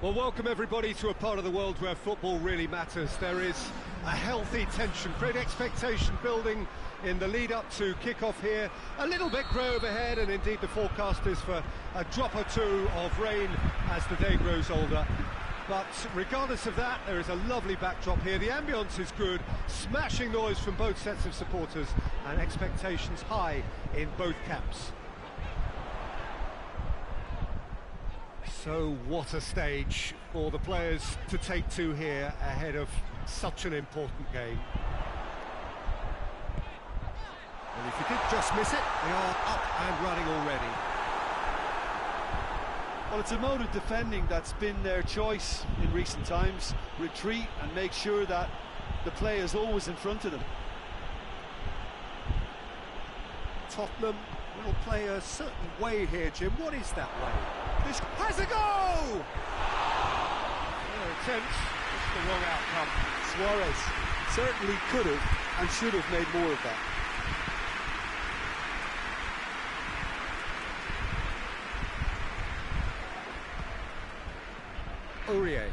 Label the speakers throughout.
Speaker 1: Well, welcome everybody to a part of the world where football really matters. There is a healthy tension, great expectation building in the lead-up to kick-off here. A little bit grey overhead, and indeed the forecast is for a drop or two of rain as the day grows older. But regardless of that, there is a lovely backdrop here. The ambience is good, smashing noise from both sets of supporters, and expectations high in both camps. So what a stage for the players to take to here ahead of such an important game. And if you did just miss it, they are up and running already.
Speaker 2: Well, it's a mode of defending that's been their choice in recent times. Retreat and make sure that the play is always in front of them.
Speaker 1: Tottenham will play a certain way here, Jim. What is that way? This has a goal! Their attempts, it's the wrong outcome.
Speaker 2: Suarez certainly could have and should have made more of that.
Speaker 1: Aurier.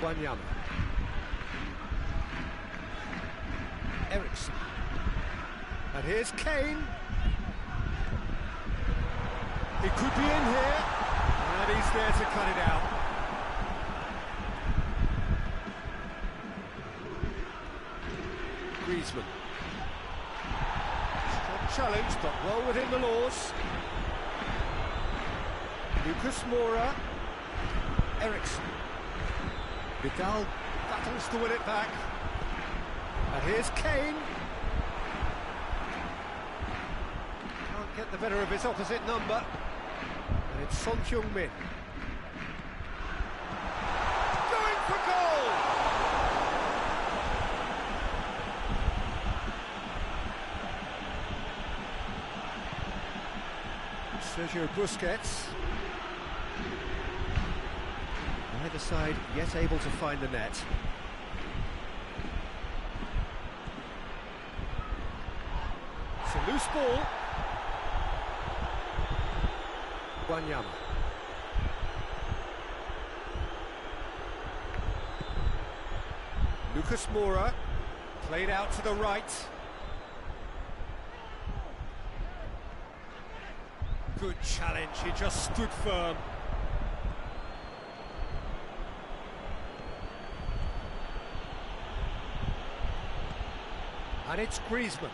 Speaker 1: Wanyama. Ericsson. And here's Kane. He could be in here, and he's there to cut it out. Griezmann. Strong challenge, but well within the laws. Lucas Moura. Ericsson. Vidal battles to win it back. And here's Kane. Can't get the better of his opposite number. And it's Son Heung-min. Going for goal! Sergio Busquets. Neither side yet able to find the net. It's a loose ball. Wanyama. Lucas Moura, played out to the right. Good challenge, he just stood firm. And it's Griezmann.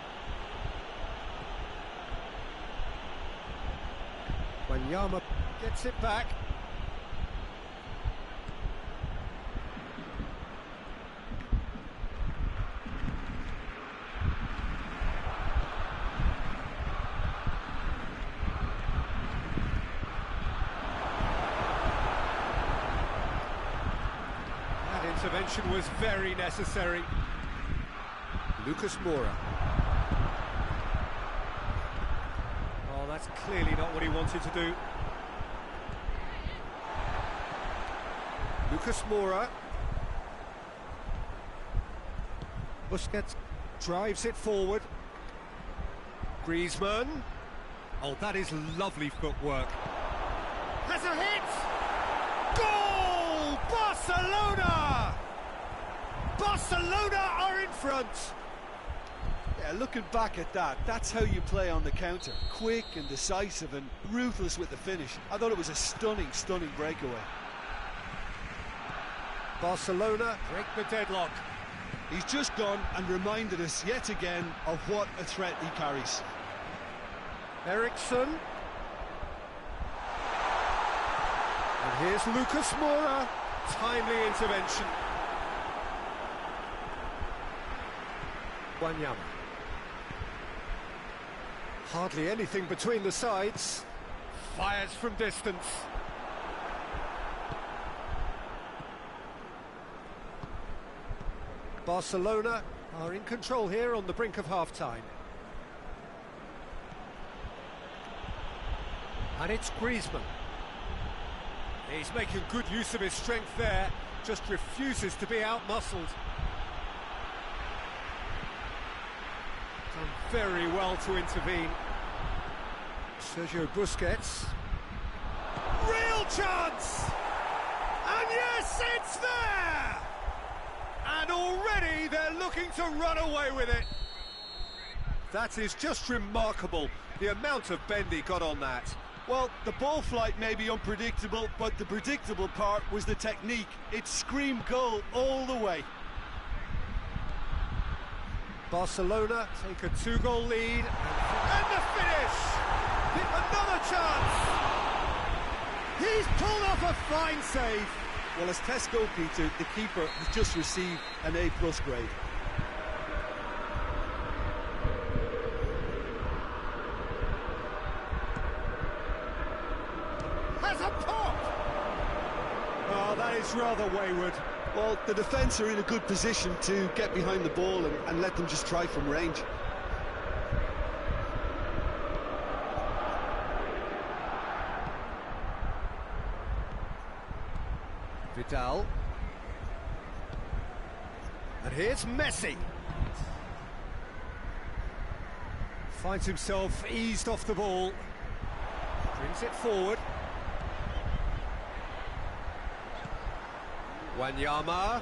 Speaker 1: Wanyama gets it back. That intervention was very necessary. Lucas Moura. Oh, that's clearly not what he wanted to do. Lucas Moura. Busquets drives it forward. Griezmann. Oh, that is lovely footwork. Has a hit! Goal! Barcelona! Barcelona are in front!
Speaker 2: Yeah, looking back at that, that's how you play on the counter. Quick and decisive and ruthless with the finish. I thought it was a stunning, stunning breakaway.
Speaker 1: Barcelona break the deadlock.
Speaker 2: He's just gone and reminded us yet again of what a threat he carries.
Speaker 1: Ericsson. And here's Lucas Moura. Timely intervention. Wanyama. Hardly anything between the sides. Fires from distance. Barcelona are in control here on the brink of half-time. And it's Griezmann. He's making good use of his strength there, just refuses to be out-muscled. Done very well to intervene. Sergio Busquets. Real chance! And yes, it's there! And already they're looking to run away with it. That is just remarkable, the amount of bend he got on that.
Speaker 2: Well, the ball flight may be unpredictable, but the predictable part was the technique. It screamed goal all the way.
Speaker 1: Barcelona take a 2-goal lead, and the finish! Another chance! He's pulled off a fine save.
Speaker 2: Well, as tests go, Peter, the keeper has just received an A+ grade.
Speaker 1: Has a pop! Oh, that is rather wayward.
Speaker 2: Well, the defence are in a good position to get behind the ball and let them just try from range.
Speaker 1: Vidal. And here's Messi. Finds himself eased off the ball. Brings it forward. Wanyama.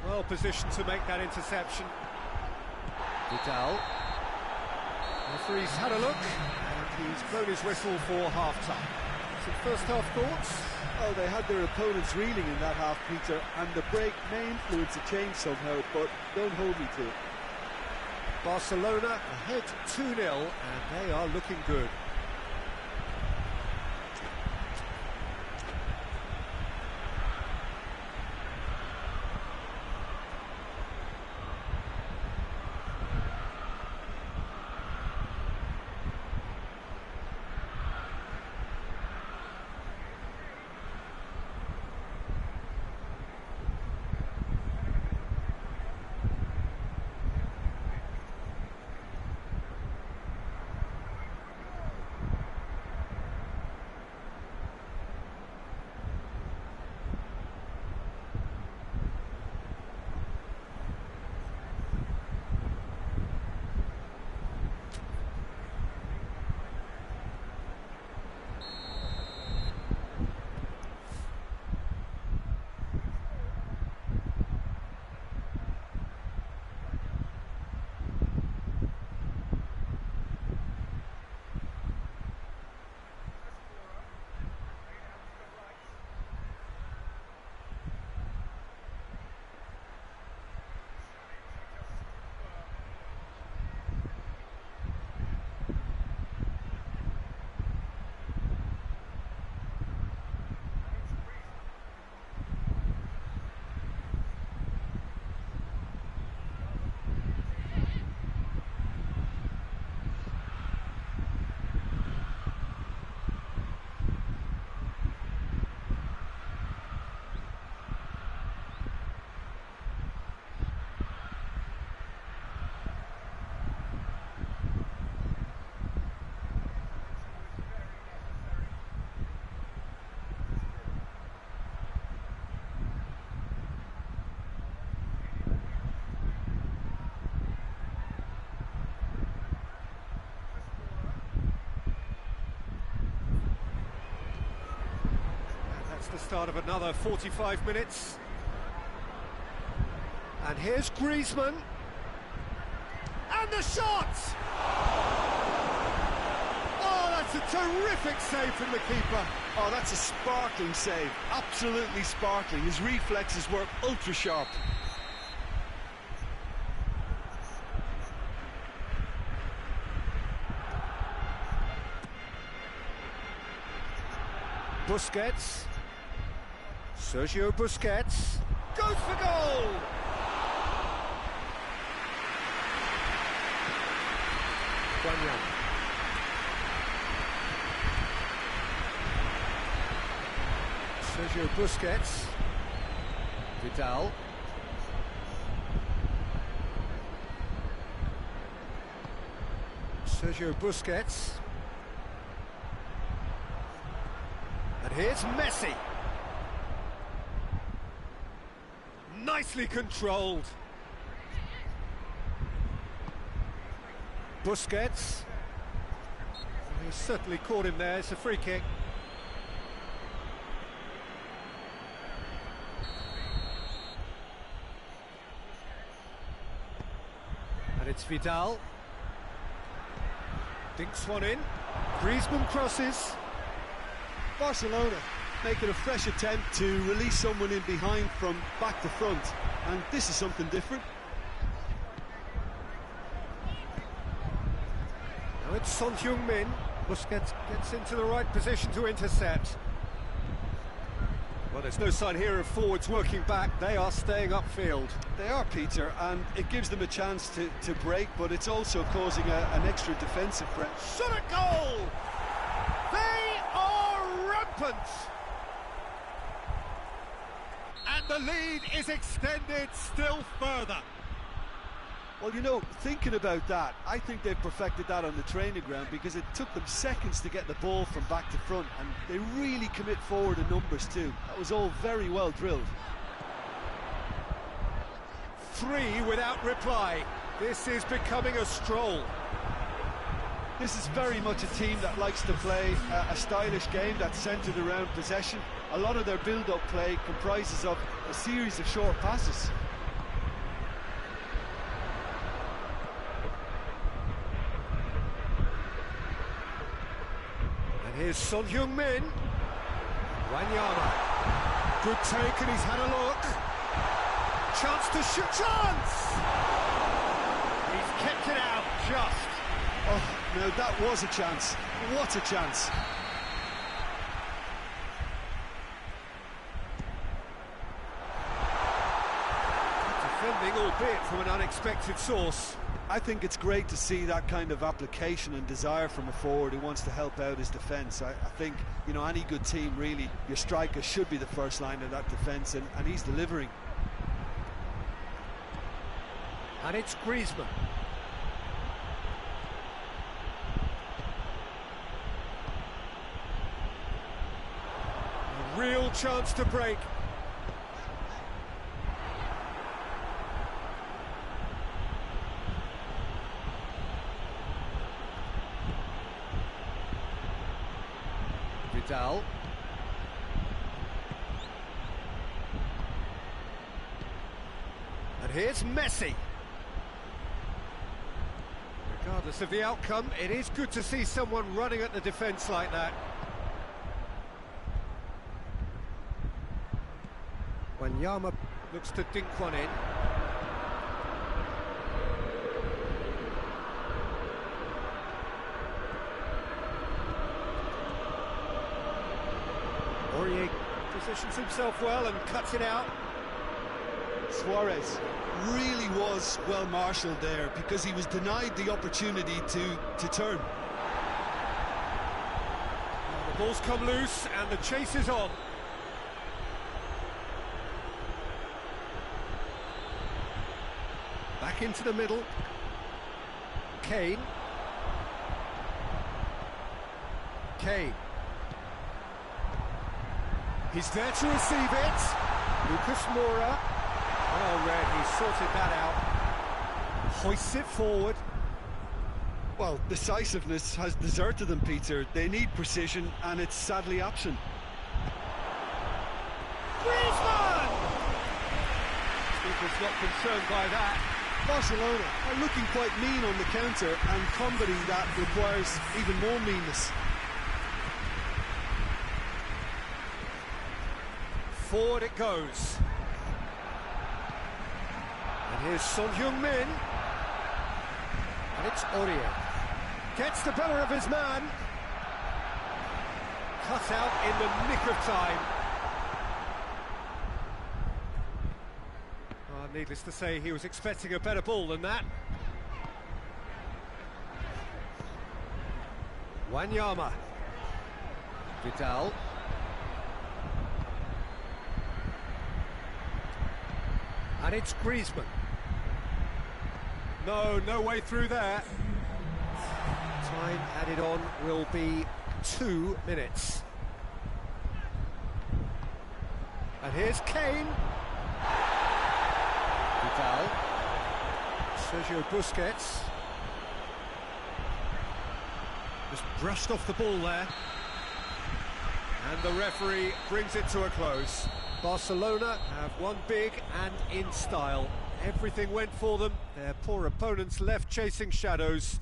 Speaker 1: Well positioned to make that interception. Vidal. Referee's had a look, and he's blown his whistle for half-time. Some first-half thoughts?
Speaker 2: Well, they had their opponents reeling in that half, Peter, and the break may influence a change somehow, but don't hold me to it.
Speaker 1: Barcelona ahead 2-0, and they are looking good. The start of another 45 minutes. And here's Griezmann. And the shot! Oh, that's a terrific save from the keeper.
Speaker 2: Oh, that's a sparkling save. Absolutely sparkling. His reflexes were ultra sharp.
Speaker 1: Busquets. Sergio Busquets goes for goal! Wanyama. Sergio Busquets. Vidal. Sergio Busquets. And here's Messi. Nicely controlled. Busquets. He's certainly caught him there. It's a free kick. And it's Vidal. Dinks one in. Griezmann crosses.
Speaker 2: Barcelona making a fresh attempt to release someone in behind from back to front, and this is something different.
Speaker 1: Now it's Son Heung-min. Busquets gets into the right position to intercept. Well, there's no sign here of forwards working back. They are staying upfield.
Speaker 2: They are, Peter, and it gives them a chance to break, but it's also causing an extra defensive threat.
Speaker 1: Shot at goal! They are rampant! And the lead is extended still further.
Speaker 2: Well, you know, thinking about that, I think they've perfected that on the training ground, because it took them seconds to get the ball from back to front, and they really commit forward in numbers too. That was all very well drilled.
Speaker 1: 3 without reply. This is becoming a stroll.
Speaker 2: This is very much a team that likes to play a stylish game that's centred around possession. A lot of their build-up play comprises of a series of short passes.
Speaker 1: Here's Son Heung-min. Wanyama. Good take, and he's had a look. Chance to shoot. Chance! He's kept it out, just.
Speaker 2: Oh, no, that was a chance. What a chance.
Speaker 1: Defending, albeit from an unexpected source.
Speaker 2: I think it's great to see that kind of application and desire from a forward who wants to help out his defence. I think, you know, any good team, really, your striker should be the first line of that defence, and he's delivering.
Speaker 1: And it's Griezmann. A real chance to break. Vidal. And here's Messi. Regardless of the outcome, it is good to see someone running at the defence like that. Wanyama looks to dink one in. Aurier positions himself well and cuts it out.
Speaker 2: Suarez really was well marshalled there, because he was denied the opportunity to turn.
Speaker 1: The ball's come loose and the chase is on. Back into the middle. Kane. He's there to receive it. Lucas Moura. Well read, he's sorted that out. Hoists it forward.
Speaker 2: Well, decisiveness has deserted them, Peter. They need precision, and it's sadly absent.
Speaker 1: Griezmann! Keeper's not concerned by that.
Speaker 2: Barcelona are looking quite mean on the counter, and combating that requires even more meanness.
Speaker 1: Forward it goes. And here's Son Heung-min. And it's Aurier. Gets the better of his man. Cut out in the nick of time. Needless to say, he was expecting a better ball than that. Wanyama. Vidal. And it's Griezmann. No way through there. Time added on will be 2 minutes. And here's Kane. Vidal. Sergio Busquets. Just brushed off the ball there. And the referee brings it to a close. Barcelona have won big and in style. Everything went for them. Their poor opponents left chasing shadows.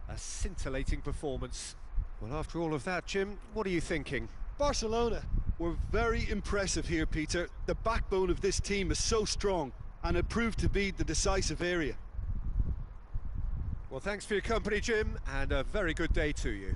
Speaker 1: A scintillating performance. Well, after all of that, Jim, what are you thinking?
Speaker 2: Barcelona were very impressive here, Peter. The backbone of this team is so strong, and it proved to be the decisive area.
Speaker 1: Well, thanks for your company, Jim, and a very good day to you.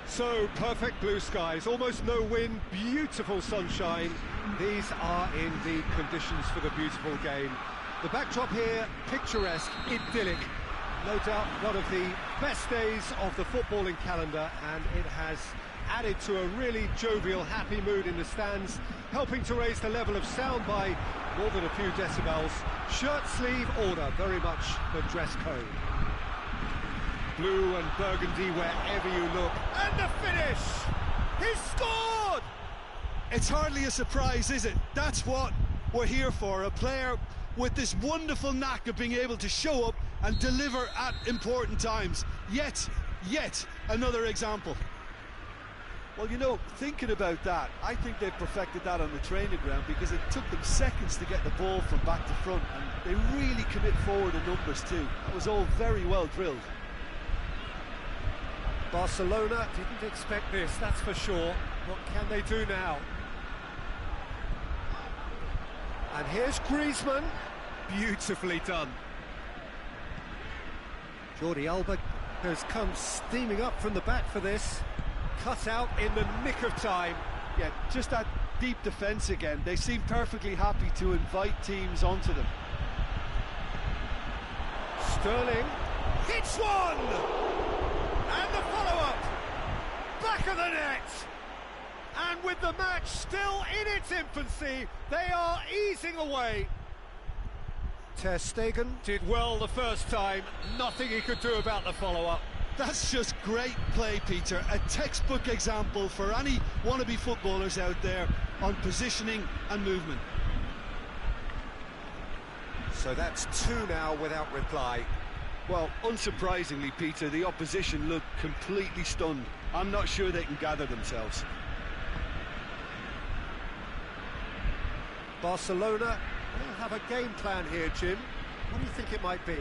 Speaker 1: So, perfect blue skies, almost no wind, beautiful sunshine. These are indeed conditions for the beautiful game. The backdrop here, picturesque, idyllic. No doubt one of the best days of the footballing calendar, and it has added to a really jovial, happy mood in the stands, helping to raise the level of sound by more than a few decibels. Shirt sleeve order, very much the dress code. Blue and burgundy wherever you look. And the finish! He's scored!
Speaker 2: It's hardly a surprise, is it? That's what we're here for. A player with this wonderful knack of being able to show up and deliver at important times. Yet another example. Well, you know, thinking about that, I think they've perfected that on the training ground, because it took them seconds to get the ball from back to front, and they really commit forward in numbers too. That was all very well drilled.
Speaker 1: Barcelona didn't expect this, that's for sure. What can they do now? And here's Griezmann. Beautifully done. Jordi Alba has come steaming up from the back for this. Cut out in the nick of time.
Speaker 2: Yeah, just that deep defence again. They seem perfectly happy to invite teams onto them.
Speaker 1: Sterling hits one! And the follow-up! Back of the net! And with the match still in its infancy, they are easing away. Ter Stegen did well the first time, nothing he could do about the follow-up.
Speaker 2: That's just great play, Peter. A textbook example for any wannabe footballers out there on positioning and movement.
Speaker 1: So that's two now without reply.
Speaker 2: Well, unsurprisingly, Peter, the opposition look completely stunned. I'm not sure they can gather themselves.
Speaker 1: Barcelona will have a game plan here, Jim. What do you think it might be?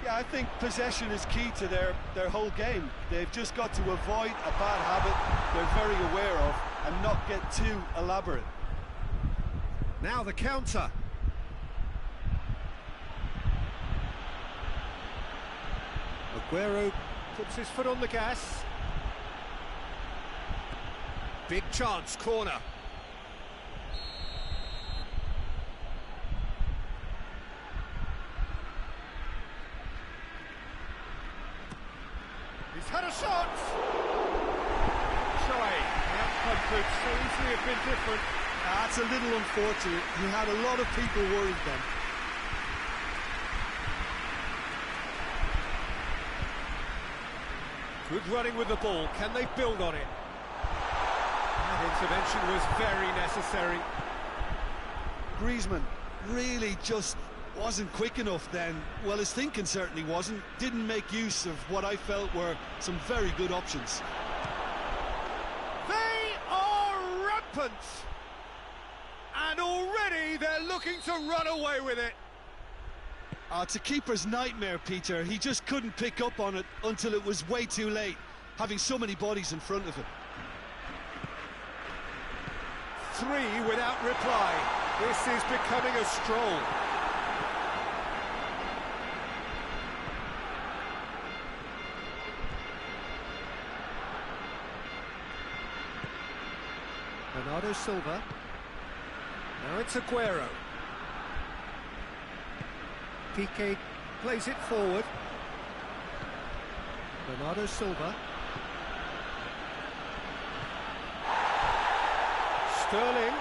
Speaker 2: Yeah, I think possession is key to their whole game. They've just got to avoid a bad habit they're very aware of and not get too elaborate.
Speaker 1: Now the counter. Aguero puts his foot on the gas. Big chance, corner. He's had a shot! Sorry, the outcome could so easily have been different.
Speaker 2: That's a little unfortunate. He had a lot of people worried then.
Speaker 1: Good running with the ball. Can they build on it? That intervention was very necessary.
Speaker 2: Griezmann really just wasn't quick enough then. Well, his thinking certainly wasn't. Didn't make use of what I felt were some very good options.
Speaker 1: They are rampant! And already they're looking to run away with it.
Speaker 2: It's a keeper's nightmare, Peter. He just couldn't pick up on it until it was way too late, having so many bodies in front of him.
Speaker 1: Three without reply. This is becoming a stroll. Bernardo Silva. Now it's Aguero. Piqué plays it forward. Bernardo Silva. Sterling.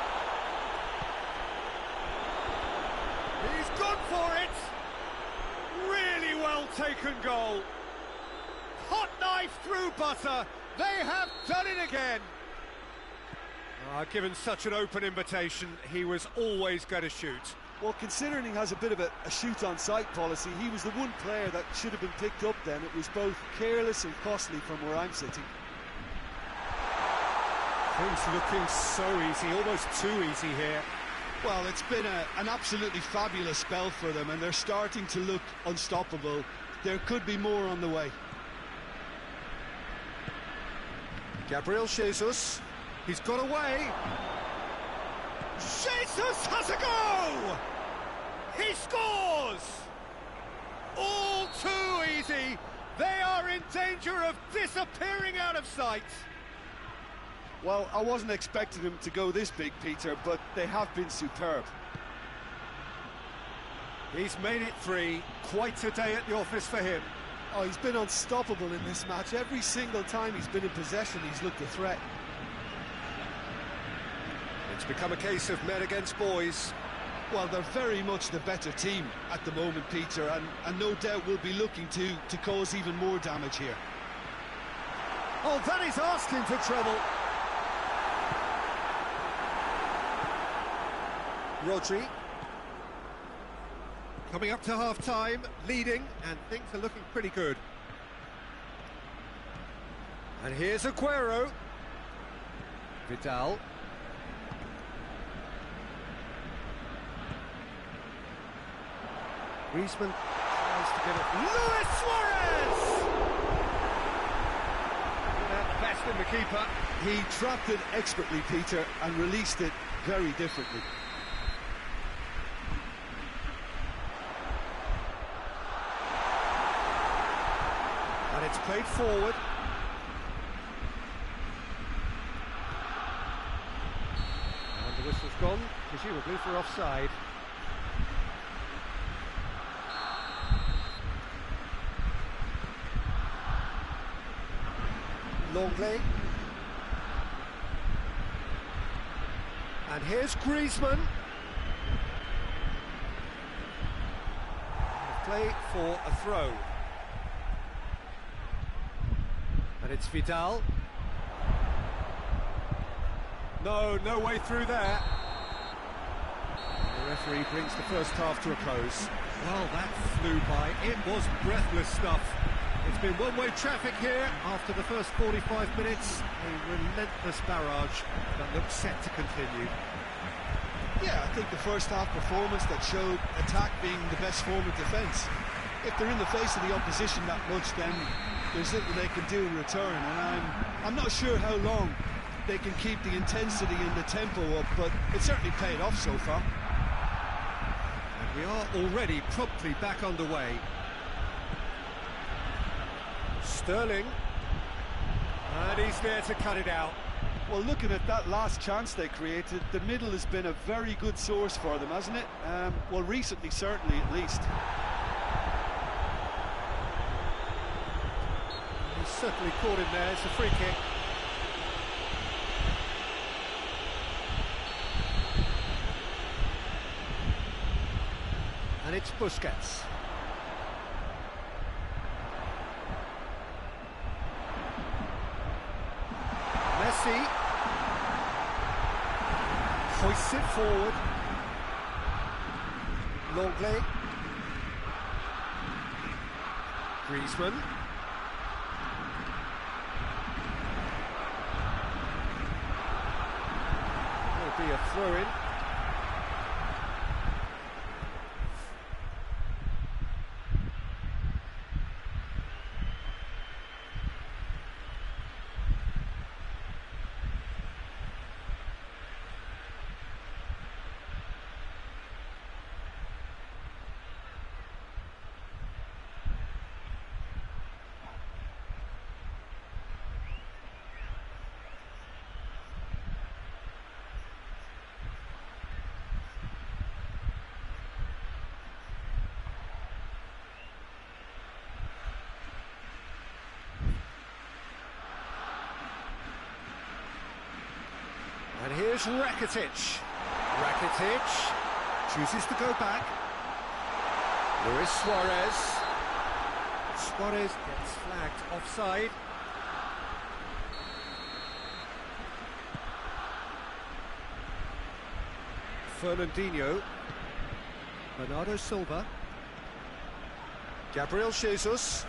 Speaker 1: He's gone for it. Really well taken goal. Hot knife through butter. They have done it again. Given such an open invitation, he was always going to shoot.
Speaker 2: Well, considering he has a bit of a shoot-on-sight policy, he was the one player that should have been picked up then. It was both careless and costly from where I'm sitting.
Speaker 1: Things looking so easy, almost too easy here.
Speaker 2: Well, it's been an absolutely fabulous spell for them, and they're starting to look unstoppable. There could be more on the way.
Speaker 1: Gabriel Jesus, he's got away. Jesus has a go! He scores! All too easy. They are in danger of disappearing out of sight.
Speaker 2: Well, I wasn't expecting them to go this big, Peter, but they have been superb.
Speaker 1: He's made it three. Quite a day at the office for him.
Speaker 2: Oh, he's been unstoppable in this match. Every single time he's been in possession, he's looked a threat.
Speaker 1: It's become a case of men against boys.
Speaker 2: Well, they're very much the better team at the moment, Peter, and no doubt will be looking to cause even more damage here.
Speaker 1: Oh, that is asking for trouble. Rodri. Coming up to half-time, leading, and things are looking pretty good. And here's Aguero. Vidal. Griezmann tries to get it. Luis Suarez! At best in the keeper.
Speaker 2: He trapped it expertly, Peter, and released it very differently.
Speaker 1: And It's played forward. And the whistle's gone, presumably for offside. Longley. And here's Griezmann. Play for a throw. And it's Vidal. No way through there. And the referee brings the first half to a close. Well, that flew by. It was breathless stuff. It's been one-way traffic here after the first 45 minutes. A relentless barrage that looks set to continue.
Speaker 2: Yeah, I think the first half performance that showed attack being the best form of defence. If they're in the face of the opposition that much, then there's little they can do in return, and I'm not sure how long they can keep the intensity and the tempo up, but it's certainly paid off so far.
Speaker 1: And we are already promptly back underway. Sterling, and he's there to cut it out.
Speaker 2: Well, looking at that last chance they created, the middle has been a very good source for them, hasn't it? Well, recently, certainly, at least.
Speaker 1: He's certainly caught him there. It's a free kick. And it's Busquets. Messi hoists it forward. Longley. Griezmann. Will be a throw-in. And here's Rakitic. Rakitic chooses to go back. Luis Suarez. Suarez gets flagged offside. Fernandinho. Bernardo Silva. Gabriel Jesus.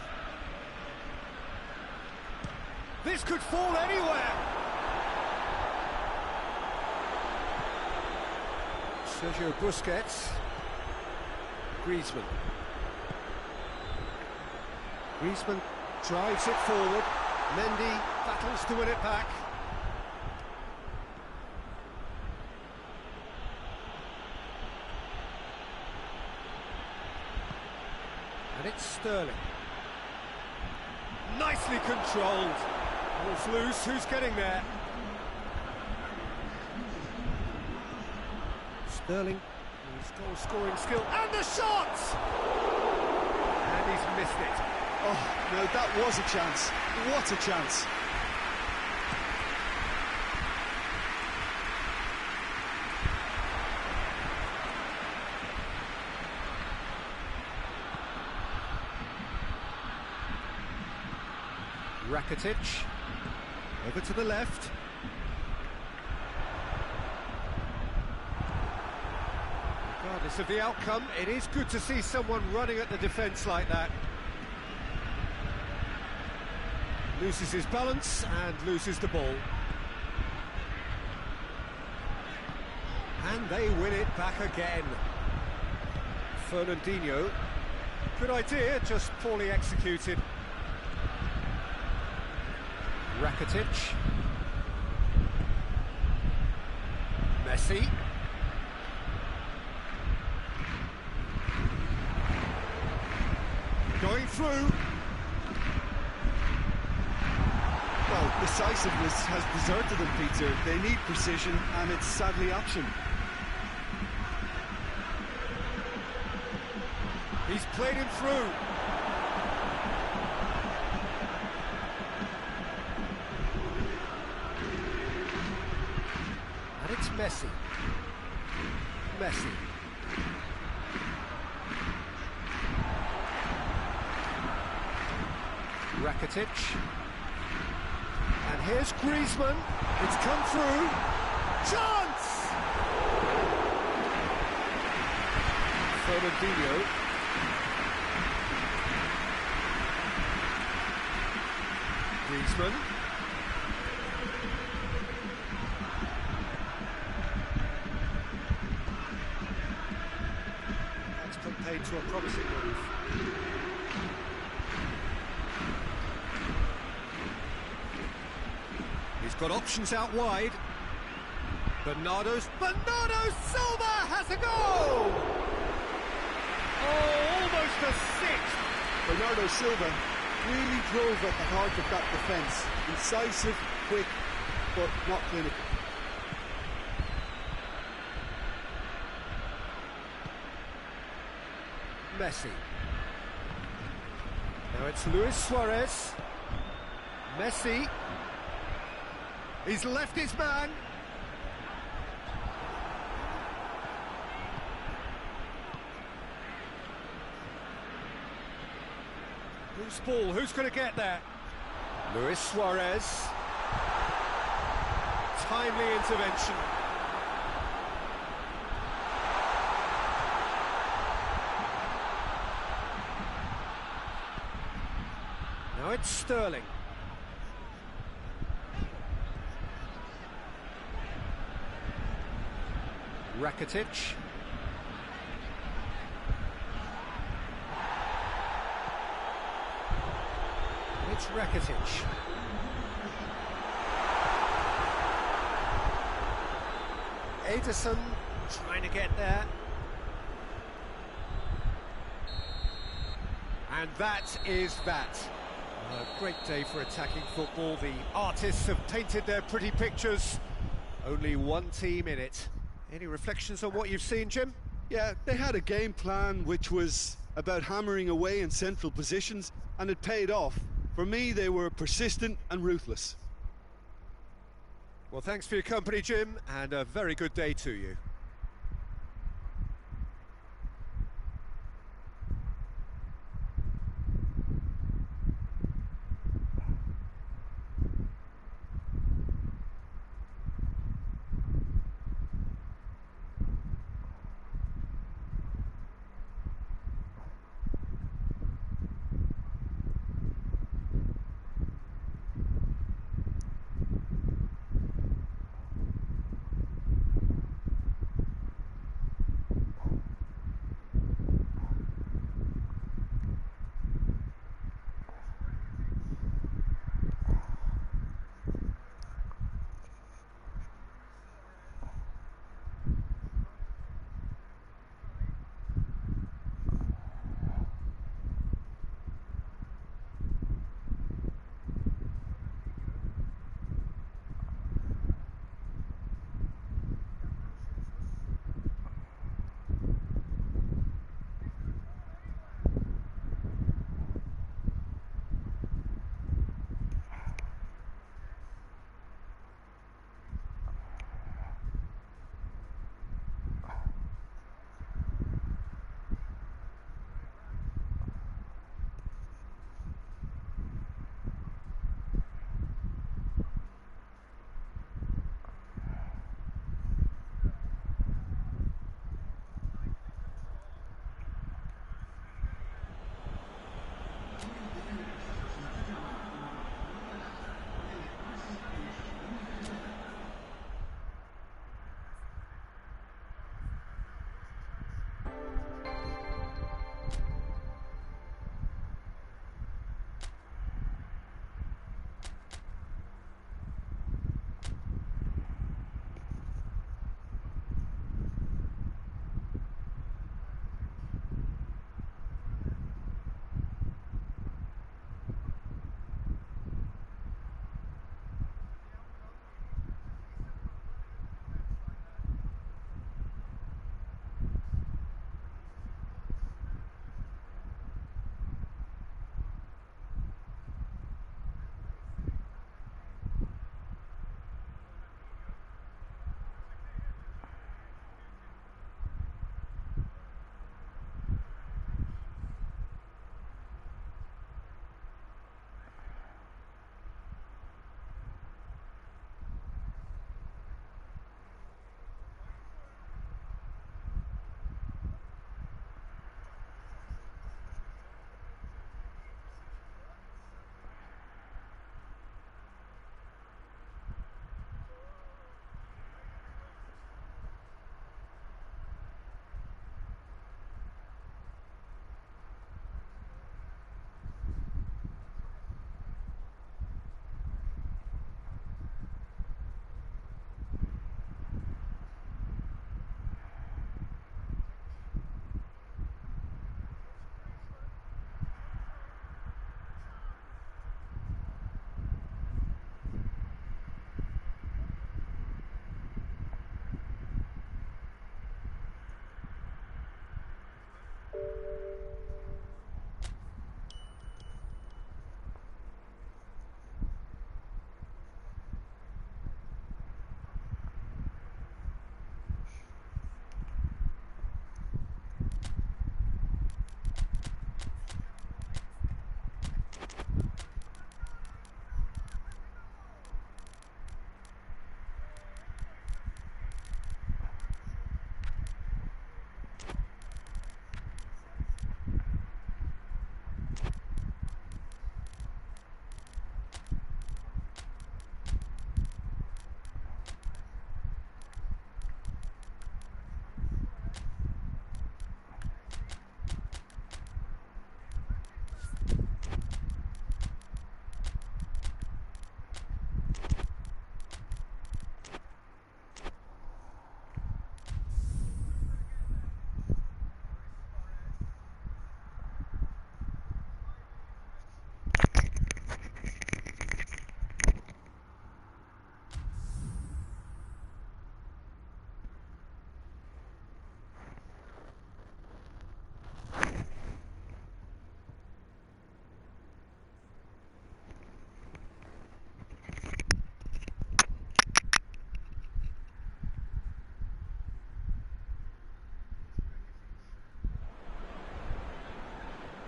Speaker 1: This could fall anywhere. Sergio Busquets. Griezmann. Griezmann drives it forward. Mendy battles to win it back. And it's Sterling. Nicely controlled. Ball's loose. Who's getting there? Sterling, his goal-scoring skill, and the shot! And he's missed it.
Speaker 2: Oh, no, that was a chance. What a chance.
Speaker 1: Rakitic, over to the left. Regardless of the outcome, it is good to see someone running at the defence like that. Loses his balance and loses the ball. And they win it back again. Fernandinho. Good idea, just poorly executed. Rakitic. Messi. Going through.
Speaker 2: Well, decisiveness has deserted them, Peter. They need precision, and it's sadly absent.
Speaker 1: He's played him through. And it's Messi. Messi. Rakitic. And here's Griezmann. It's come through. Chance! Fernandinho. Griezmann. That's compared to a promising move. He's got options out wide. Bernardo Silva has a goal! Oh, almost a sixth!
Speaker 2: Bernardo Silva really drove at the heart of that defence. Incisive, quick, but not clinical.
Speaker 1: Messi. Now it's Luis Suarez. Messi. He's left his man. Who's ball? Who's going to get there? Luis Suarez. Timely intervention. Now it's Sterling. Rakitic. It's Rakitic. Ederson trying to get there. And that is that. A great day for attacking football. The artists have painted their pretty pictures. Only one team in it. Any reflections on what you've seen, Jim?
Speaker 2: Yeah, they had a game plan which was about hammering away in central positions, and it paid off. For me, they were persistent and ruthless.
Speaker 1: Well, thanks for your company, Jim, and a very good day to you.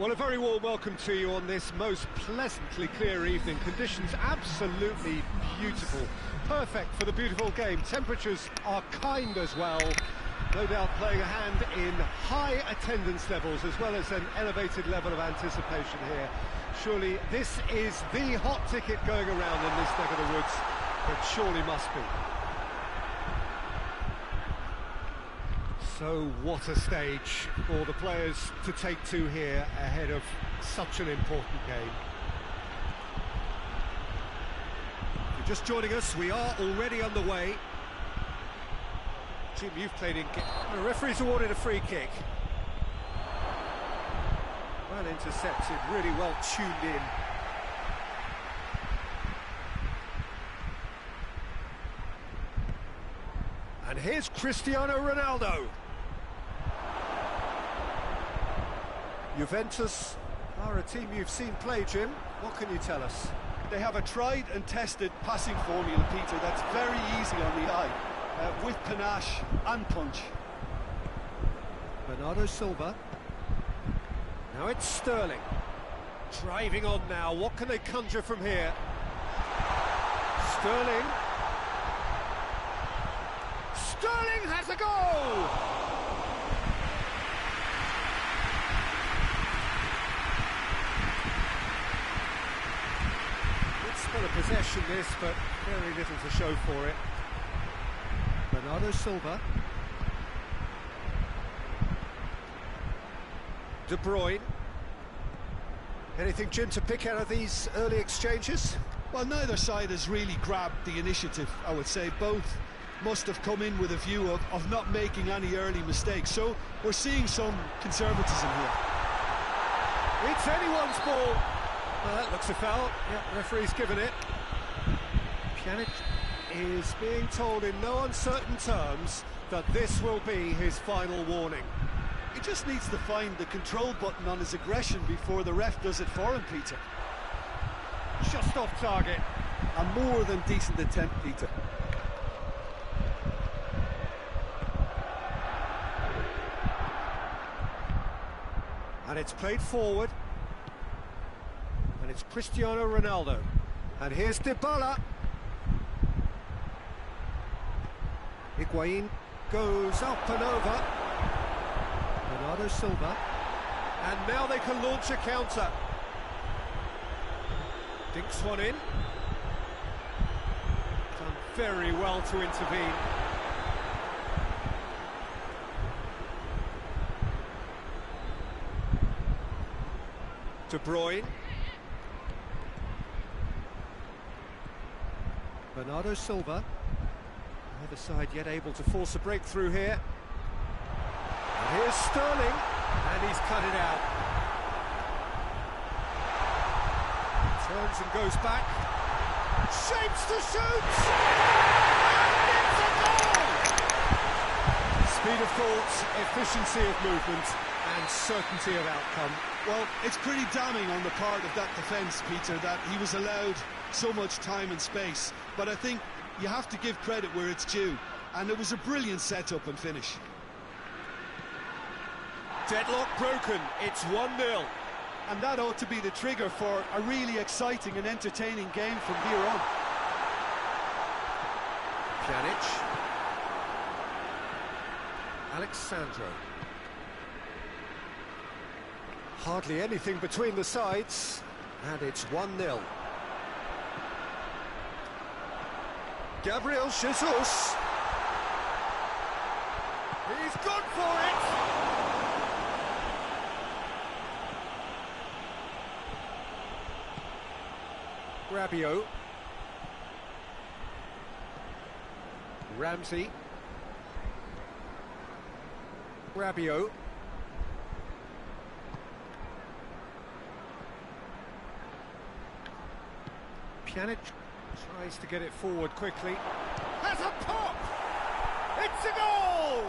Speaker 1: Well, a very warm welcome to you on this most pleasantly clear evening. Conditions absolutely beautiful, perfect for the beautiful game. Temperatures are kind as well, no doubt playing a hand in high attendance levels as well as an elevated level of anticipation here. Surely this is the hot ticket going around in this neck of the woods. It surely must be. So what a stage for the players to take to here ahead of such an important game. If you're just joining us, we are already underway. Jim, you've played in... The referee's awarded a free kick. Well intercepted, really well tuned in. And here's Cristiano Ronaldo. Juventus are a team you've seen play, Jim. What can you tell us?
Speaker 2: They have a tried and tested passing formula, Peter, that's very easy on the eye, with panache and punch.
Speaker 1: Bernardo Silva. Now it's Sterling. Driving on now, what can they conjure from here? Sterling. Sterling has a goal! Still a possession this, but very little to show for it. Bernardo Silva. De Bruyne. Anything, Jim, to pick out of these early exchanges?
Speaker 2: Well, neither side has really grabbed the initiative, I would say. Both must have come in with a view of not making any early mistakes. So we're seeing some conservatism here.
Speaker 1: It's anyone's ball. Well, that looks a foul. Yep, referee's given it. Pjanic is being told in no uncertain terms that this will be his final warning.
Speaker 2: He just needs to find the control button on his aggression before the ref does it for him, Peter.
Speaker 1: Just off target.
Speaker 2: A more than decent attempt, Peter.
Speaker 1: And it's played forward. And it's Cristiano Ronaldo. And here's Dybala. Higuain goes up and over. Bernardo Silva. And now they can launch a counter. Dinks one in. Done very well to intervene. De Bruyne. Bernardo Silva, neither side yet able to force a breakthrough here. And here's Sterling, and he's cut it out. Turns and goes back, shapes to shoot, and it's a goal! Speed of thought, efficiency of movement, and certainty of outcome.
Speaker 2: Well, it's pretty damning on the part of that defence, Peter, that he was allowed so much time and space, but I think you have to give credit where it's due, and it was a brilliant setup and finish.
Speaker 1: Deadlock broken, it's 1-0.
Speaker 2: And that ought to be the trigger for a really exciting and entertaining game from here on.
Speaker 1: Pjanic. Alexandro. Hardly anything between the sides, and it's 1-0. Gabriel Jesus. He's gone for it! Rabiot. Ramsey. Rabiot. Pjanic tries to get it forward quickly. Has a pop! It's a goal!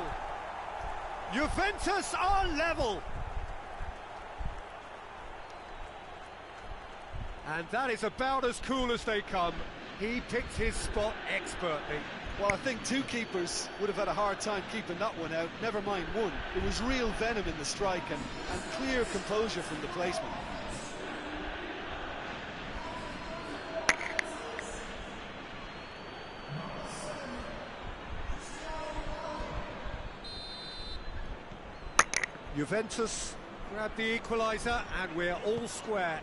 Speaker 1: Juventus are level! And that is about as cool as they come. He picked his spot expertly.
Speaker 2: Well, I think two keepers would have had a hard time keeping that one out, never mind one. It was real venom in the strike and clear composure from the placement.
Speaker 1: Juventus grab the equaliser and we're all square.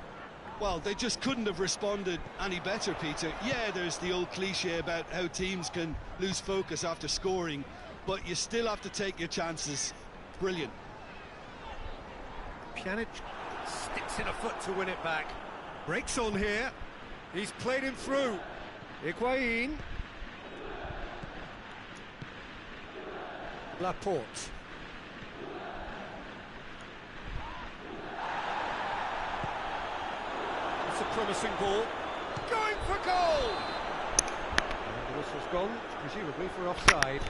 Speaker 2: Well, they just couldn't have responded any better, Peter. Yeah, there's the old cliche about how teams can lose focus after scoring, but you still have to take your chances. Brilliant.
Speaker 1: Pjanic sticks in a foot to win it back. Breaks on here. He's played him through. Higuain. Laporte. It's a promising ball. Going for goal! And the whistle's gone, presumably for offside.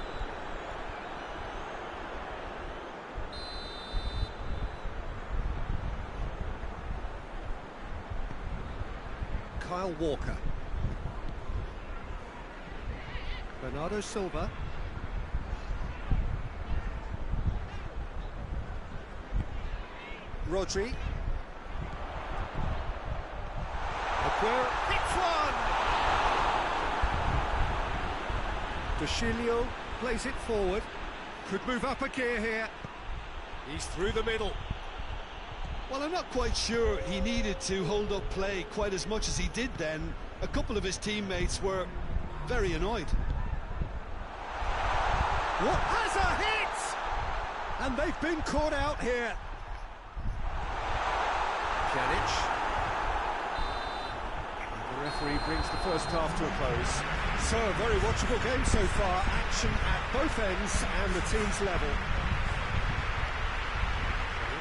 Speaker 1: Kyle Walker. Bernardo Silva. Rodri. Aguero hits one! Deschilio plays it forward. Could move up a gear here. He's through the middle.
Speaker 2: Well, I'm not quite sure he needed to hold up play quite as much as he did then. A couple of his teammates were very annoyed.
Speaker 1: What has a hit? And they've been caught out here. Pjanic. And the referee brings the first half to a close. So, a very watchable game so far. Action at both ends and the team's level.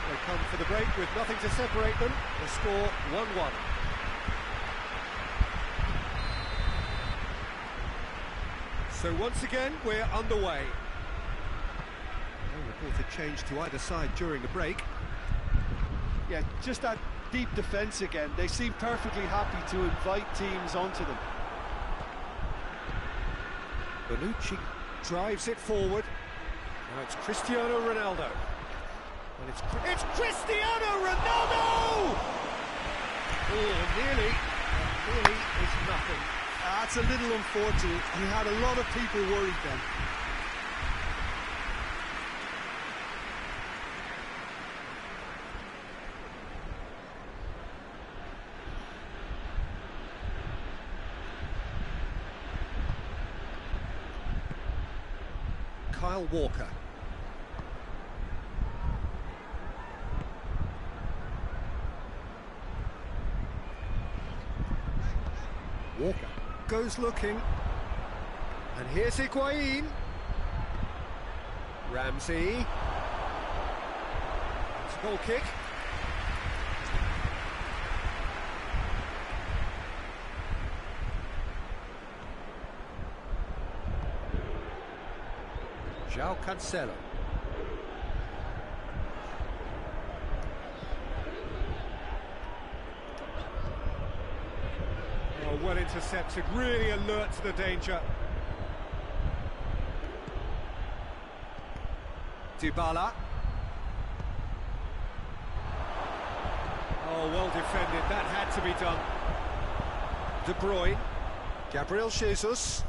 Speaker 1: They come for the break with nothing to separate them. The score 1-1. So once again, we're underway. No reported change to either side during the break.
Speaker 2: Yeah, just that deep defence again. They seem perfectly happy to invite teams onto them.
Speaker 1: Bonucci drives it forward. Now it's Cristiano Ronaldo. And it's Cristiano Ronaldo! Oh, nearly is nothing.
Speaker 2: That's a little unfortunate. He had a lot of people worried then.
Speaker 1: Kyle Walker. Walker goes looking, and here's Higuain. Ramsey. It's a goal kick. João Cancelo. Oh, well intercepted, really alert to the danger. Dybala. Oh, well defended, that had to be done. De Bruyne. Gabriel Jesus.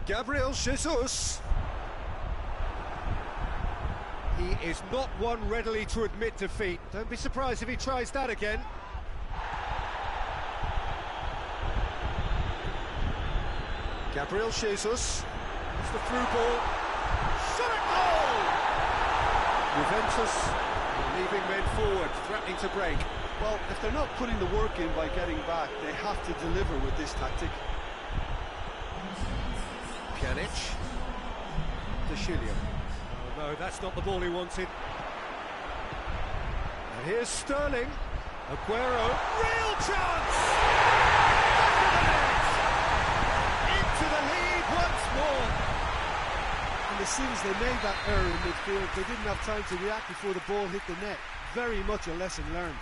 Speaker 1: Gabriel Jesus. He is not one readily to admit defeat. Don't be surprised if he tries that again. Gabriel Jesus. It's the through ball. Shot at goal! Juventus are leaving men forward, threatening to break.
Speaker 2: Well, if they're not putting the work in by getting back, they have to deliver with this tactic.
Speaker 1: Pjanic. Deschilio. Oh no, that's not the ball he wanted. And here's Sterling. Aguero. Real chance! Into the lead once more.
Speaker 2: And as soon as they made that error in midfield, they didn't have time to react before the ball hit the net. Very much a lesson learned.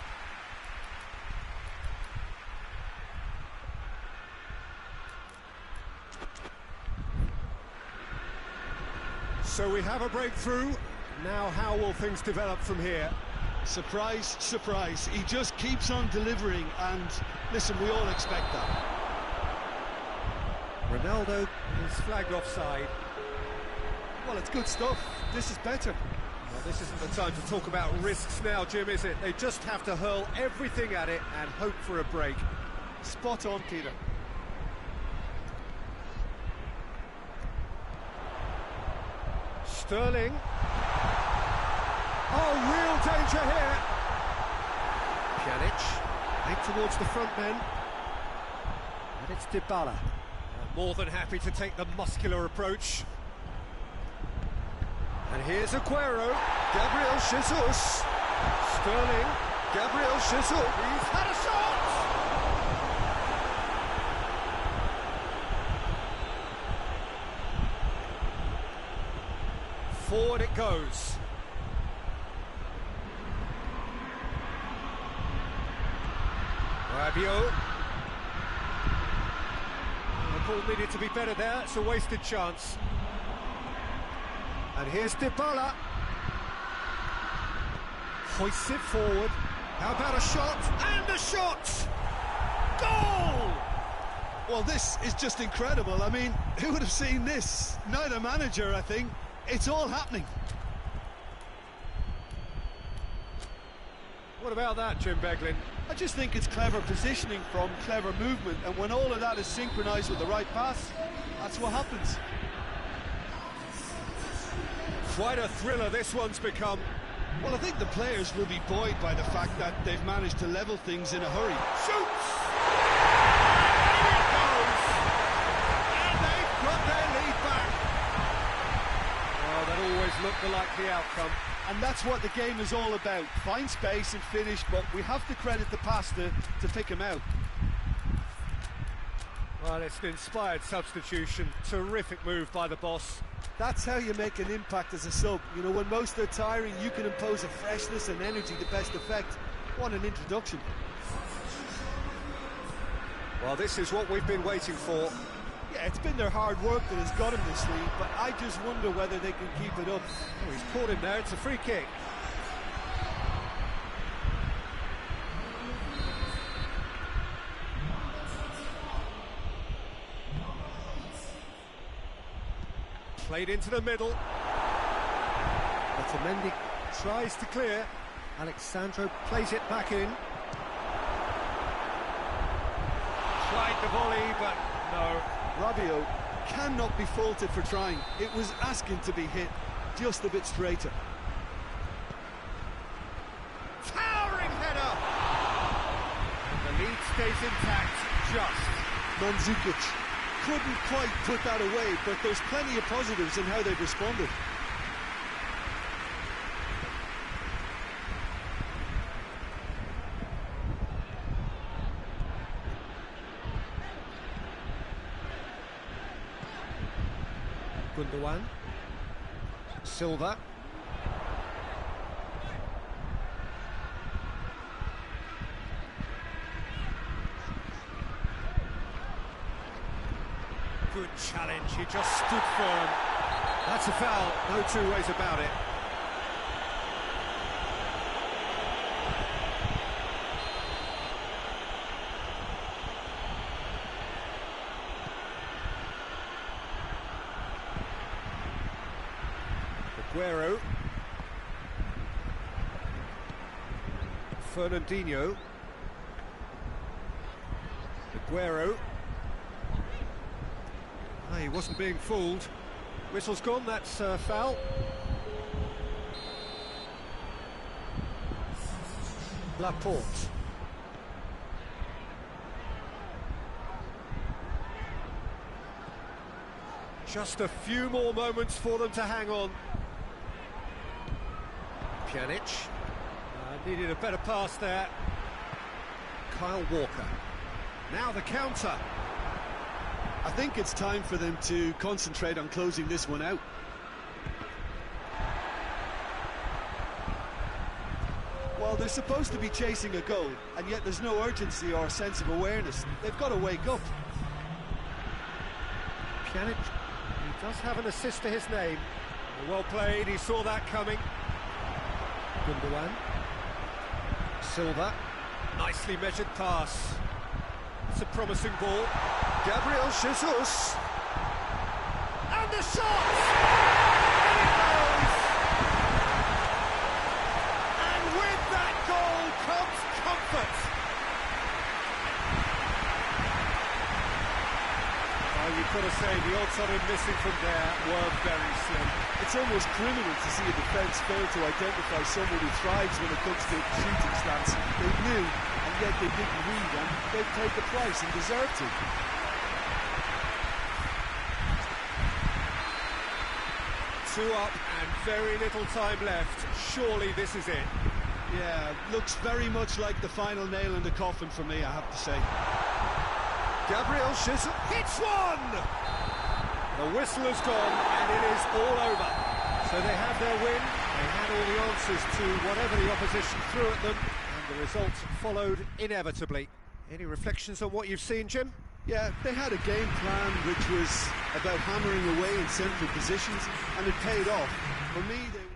Speaker 1: So we have a breakthrough. Now how will things develop from here?
Speaker 2: Surprise, surprise. He just keeps on delivering, and listen, we all expect that.
Speaker 1: Ronaldo is flagged offside.
Speaker 2: Well, it's good stuff. This is better.
Speaker 1: Well, this isn't the time to talk about risks now, Jim, is it? They just have to hurl everything at it and hope for a break.
Speaker 2: Spot on, Peter.
Speaker 1: Sterling. Oh, real danger here. Pjanic, back towards the front men. And it's Dybala. More than happy to take the muscular approach. And here's Aguero. Gabriel Jesus. Sterling. Gabriel Jesus. He's had a shot! Forward it goes. Rabiot. The ball needed to be better there, it's a wasted chance. And here's Dybala. Hoists it forward. How about a shot? And a shot! Goal!
Speaker 2: Well, this is just incredible. I mean, who would have seen this? Neither manager, I think. It's all happening.
Speaker 1: What about that, Jim Beglin?
Speaker 2: I just think it's clever positioning from clever movement, and when all of that is synchronised with the right pass, that's what happens.
Speaker 1: Quite a thriller this one's become.
Speaker 2: Well, I think the players will be buoyed by the fact that they've managed to level things in a hurry.
Speaker 1: Shoots! And it goes! And they've got their lead back. Well, that always looked the likely outcome.
Speaker 2: And that's what the game is all about. Find space and finish, but we have to credit the pass to pick him out.
Speaker 1: Well, it's an inspired substitution. Terrific move by the boss.
Speaker 2: That's how you make an impact as a sub. You know, when most are tiring, you can impose a freshness and energy to best effect. What an introduction.
Speaker 1: Well, this is what we've been waiting for.
Speaker 2: Yeah, it's been their hard work that has got him this lead, but I just wonder whether they can keep it up.
Speaker 1: Oh, he's caught him there, it's a free kick. Played into the middle. Otamendi tries to clear. Alexandro plays it back in. Tried the volley, but no.
Speaker 2: Rabiot cannot be faulted for trying. It was asking to be hit just a bit straighter.
Speaker 1: Towering header! And the lead stays intact, just.
Speaker 2: Mandzukic couldn't quite put that away, but there's plenty of positives in how they've responded.
Speaker 1: Gundogan. Silva. Good challenge, he just stood firm. That's a foul, no two ways about it. Aguero. Fernandinho. Aguero. He wasn't being fooled. Whistle's gone, that's foul. Laporte. Just a few more moments for them to hang on. Pjanic. Needed a better pass there. Kyle Walker. Now the counter.
Speaker 2: I think it's time for them to concentrate on closing this one out. Well, they're supposed to be chasing a goal, and yet there's no urgency or sense of awareness. They've got to wake up.
Speaker 1: Pjanic, he does have an assist to his name. Well played, he saw that coming. Gundogan. Silva. Nicely measured pass. It's a promising ball.
Speaker 2: Gabriel Jesus.
Speaker 1: And the shot! And it goes! And with that goal comes comfort. Well, you've got to say the odds on him missing from there were very slim.
Speaker 2: It's almost criminal to see a defence fail to identify someone who thrives when it comes to shooting stance. They knew, and yet they didn't read, and they've paid the price and deserved to.
Speaker 1: Two up and very little time left. Surely this is it.
Speaker 2: Yeah, looks very much like the final nail in the coffin for me, I have to say. Gabriel Jesus
Speaker 1: Hits one! The whistle has gone and it is all over. So they have their win. They had all the answers to whatever the opposition threw at them, and the result followed inevitably. Any reflections on what you've seen, Jim?
Speaker 2: Yeah, they had a game plan which was about hammering away in central positions, and it paid off. For me, they...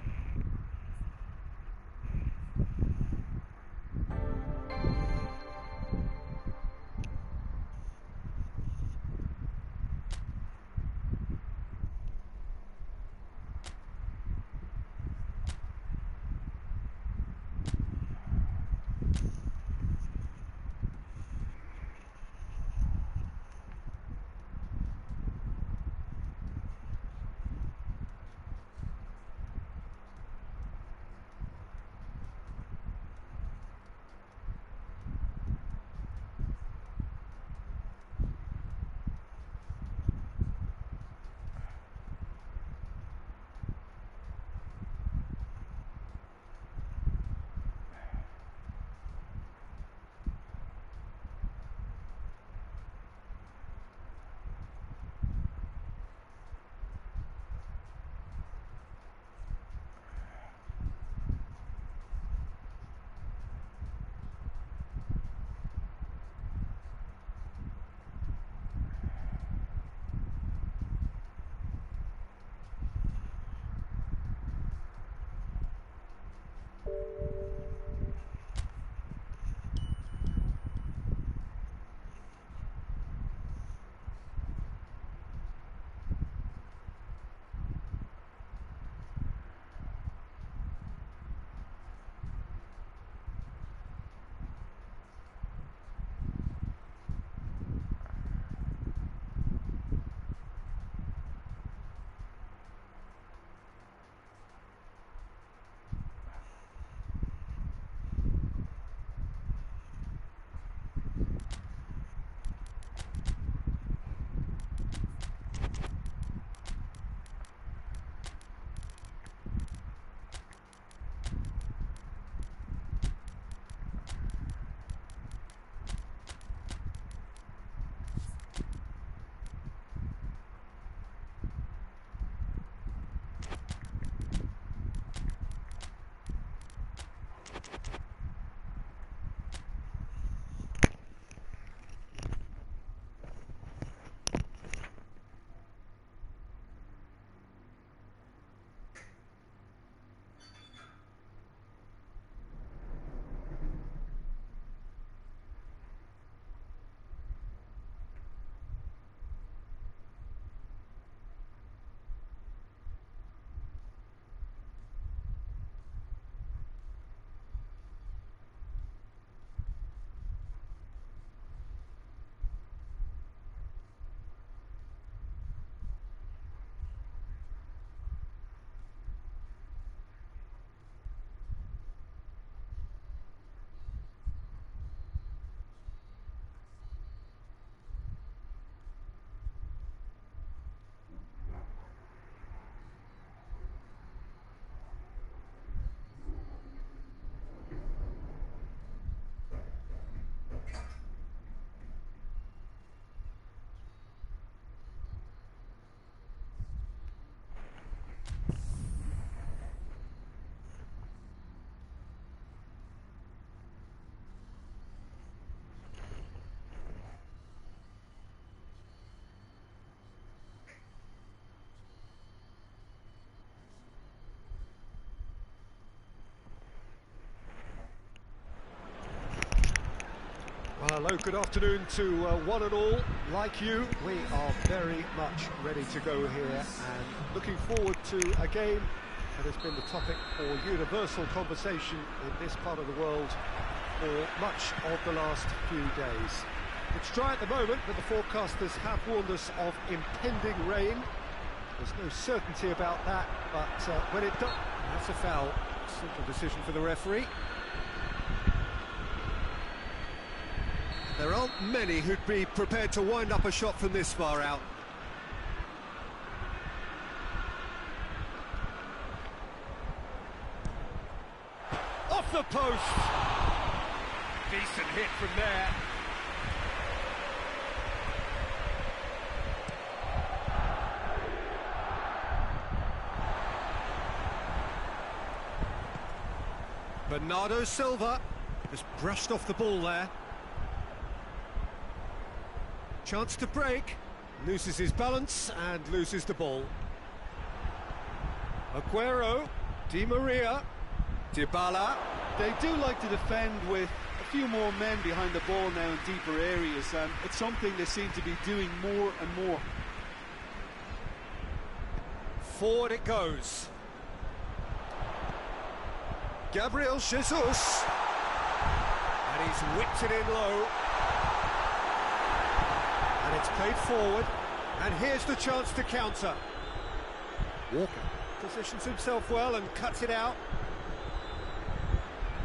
Speaker 1: Hello, good afternoon to one and all. Like you, we are very much ready to go here and looking forward to a game that has been the topic for universal conversation in this part of the world for much of the last few days. It's dry at the moment, but the forecasters have warned us of impending rain. There's no certainty about that, but when it does, that's a foul. Simple decision for the referee. There aren't many who'd be prepared to wind up a shot from this far out. Off the post! Decent hit from there. Bernardo Silva just brushed off the ball there. Chance to break, loses his balance and loses the ball. Aguero, Di Maria, Dybala.
Speaker 2: They do like to defend with a few more men behind the ball now in deeper areas, and it's something they seem to be doing more and more.
Speaker 1: Forward it goes. Gabriel Jesus. And he's whipped it in low. And it's played forward, and here's the chance to counter. Walker positions himself well and cuts it out.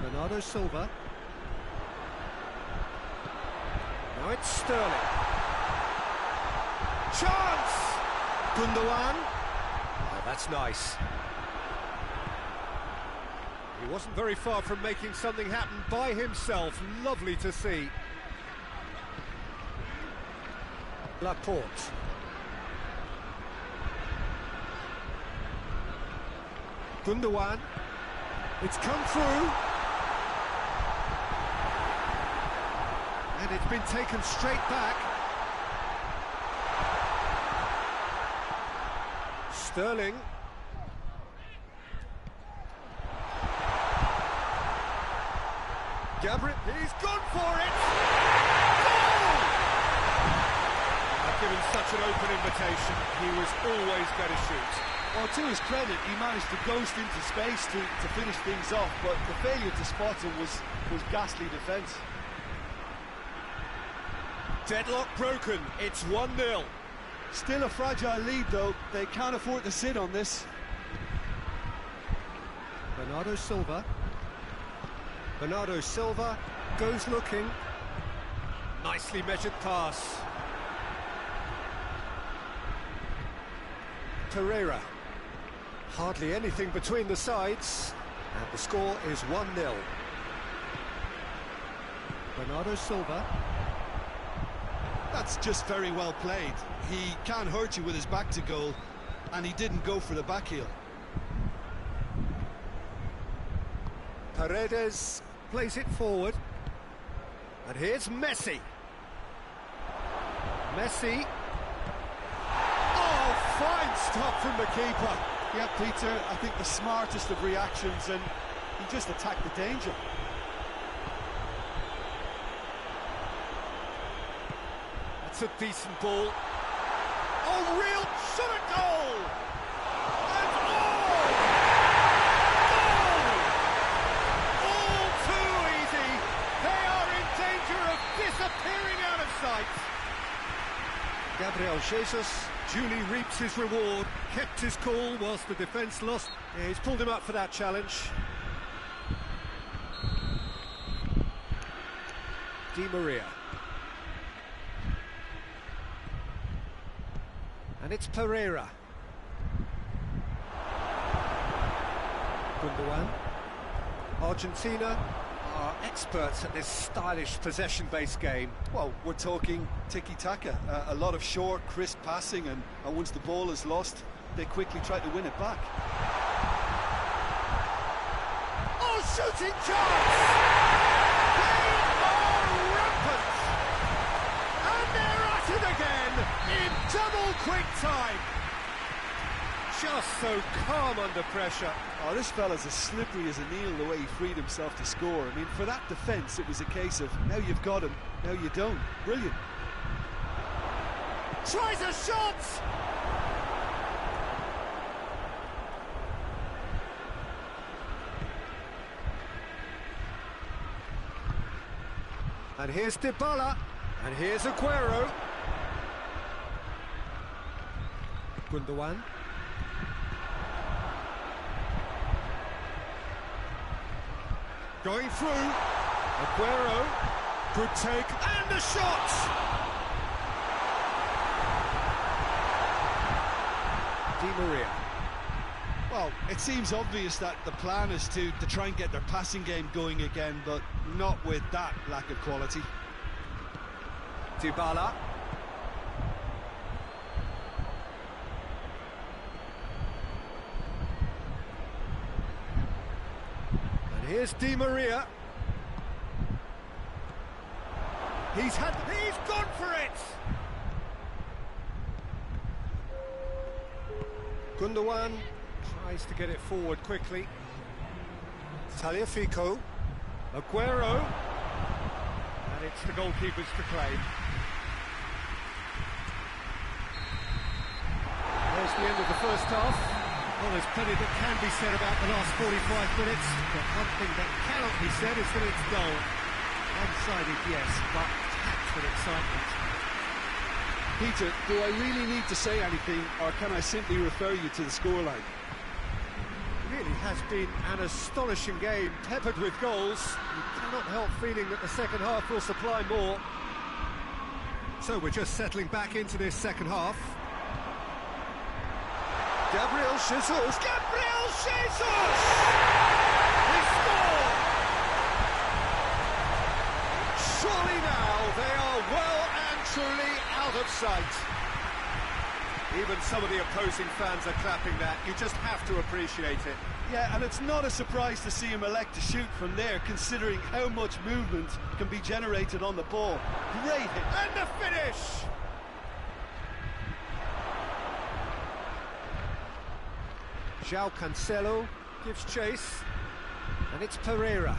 Speaker 1: Bernardo Silva. Now it's Sterling. Chance! Gundogan. Oh, that's nice. He wasn't very far from making something happen by himself. Lovely to see. Laporte. Gundogan. It's come through. And it's been taken straight back. Sterling. Gabriel, he's gone for it! Given such an open invitation, he was always going to shoot.
Speaker 2: Well, to his credit, he managed to ghost into space to finish things off, but the failure to spot him was ghastly defence.
Speaker 1: Deadlock broken, it's 1-0.
Speaker 2: Still a fragile lead, though. They can't afford to sit on this.
Speaker 1: Bernardo Silva. Bernardo Silva goes looking. Nicely measured pass. Pereira. Hardly anything between the sides, and the score is 1-0. Bernardo Silva.
Speaker 2: That's just very well played. He can't hurt you with his back to goal, and he didn't go for the back heel.
Speaker 1: Paredes plays it forward. And here's Messi. Messi. Fine stop from the keeper.
Speaker 2: Yeah, Peter, I think the smartest of reactions, and he just attacked the danger.
Speaker 1: That's a decent ball. Oh, real shot at goal! And goal! All too easy. They are in danger of disappearing out of sight. Gabriel Jesus duly reaps his reward, kept his cool whilst the defence lost. Yeah, he's pulled him up for that challenge. Di Maria. And it's Pereira. Gundogan. Argentina are experts at this stylish possession-based game.
Speaker 2: Well, we're talking tiki-taka, a lot of short, crisp passing, and once the ball is lost, they quickly try to win it back.
Speaker 1: Oh, shooting chance! They are rampant! And they're at it again in double quick time! just so calm under pressure.
Speaker 2: Oh, this fella's as slippery as a needle the way he freed himself to score. I mean, for that defence, it was a case of now you've got him, now you don't. Brilliant.
Speaker 1: Tries a shot! And here's Dybala, and here's Aguero. Gundogan. Going through. Aguero. Good take. And the shot! Di Maria.
Speaker 2: Well, it seems obvious that the plan is to try and get their passing game going again, but not with that lack of quality.
Speaker 1: Dybala. And here's Di Maria. He's gone for it! Gundogan tries to get it forward quickly. Tagliafico. Aguero. And it's the goalkeepers to claim. There's the end of the first half. Well, there's plenty that can be said about the last 45 minutes, but one thing that cannot be said is that it's dull. One-sided, yes, but packed with excitement.
Speaker 2: Peter, do I really need to say anything, or can I simply refer you to the scoreline?
Speaker 1: It really has been an astonishing game, peppered with goals. You cannot help feeling that the second half will supply more. So we're just settling back into this second half. Gabriel Jesus! Gabriel Jesus! He scored! Surely now they are well and truly out of sight. Even some of the opposing fans are clapping that. You just have to appreciate it.
Speaker 2: Yeah, and it's not a surprise to see him elect to shoot from there, considering how much movement can be generated on the ball. Great hit.
Speaker 1: And the finish! João Cancelo gives chase, and it's Pereira.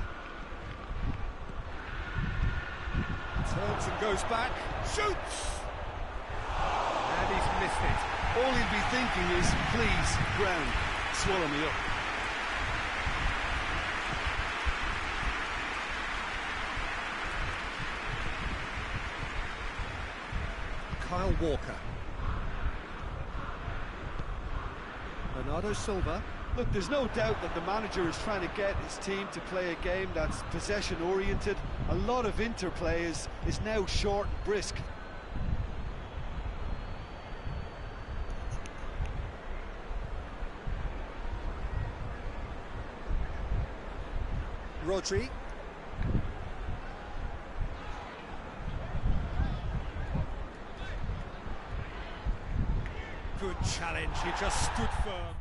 Speaker 1: Turns and goes back, shoots! And he's missed it.
Speaker 2: All he'll be thinking is, please, ground, swallow me up.
Speaker 1: Kyle Walker. Bernardo Silva.
Speaker 2: Look, there's no doubt that the manager is trying to get his team to play a game that's possession-oriented. A lot of interplay is now short and brisk.
Speaker 1: Rodri. Good challenge, he just stood firm.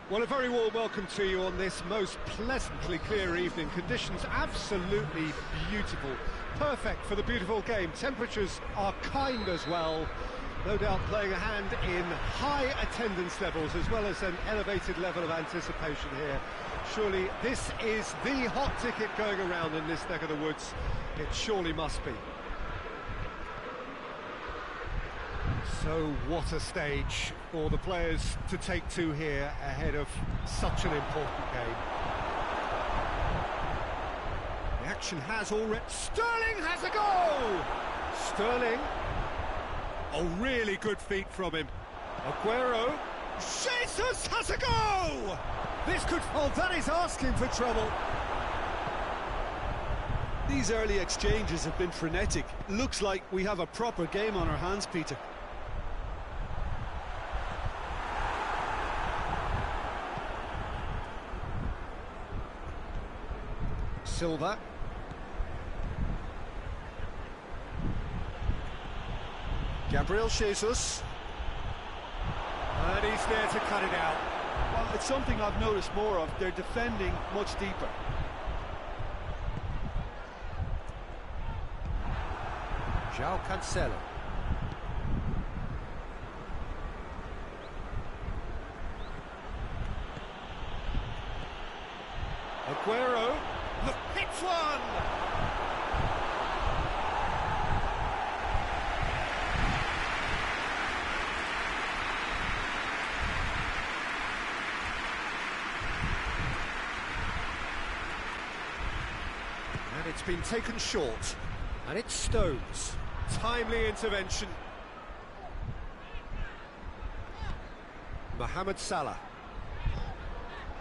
Speaker 1: Well, a very warm welcome to you on this most pleasantly clear evening. Conditions absolutely beautiful, perfect for the beautiful game. Temperatures are kind as well, no doubt playing a hand in high attendance levels as well as an elevated level of anticipation here. Surely this is the hot ticket going around in this neck of the woods. It surely must be. So what a stage for the players to take to here ahead of such an important game. The action has already... Sterling has a goal! Sterling. Oh, really good feet from him. Aguero. Jesus has a goal! This could... Oh, that is asking for trouble.
Speaker 2: These early exchanges have been frenetic. Looks like we have a proper game on our hands, Peter.
Speaker 1: Silva. Gabriel Jesus. And he's there to cut it out.
Speaker 2: Well, it's something I've noticed more of. They're defending much deeper.
Speaker 1: João Cancelo. Aguero. Look, hits one! And it's been taken short. And it's Stones. Timely intervention. Mohamed Salah.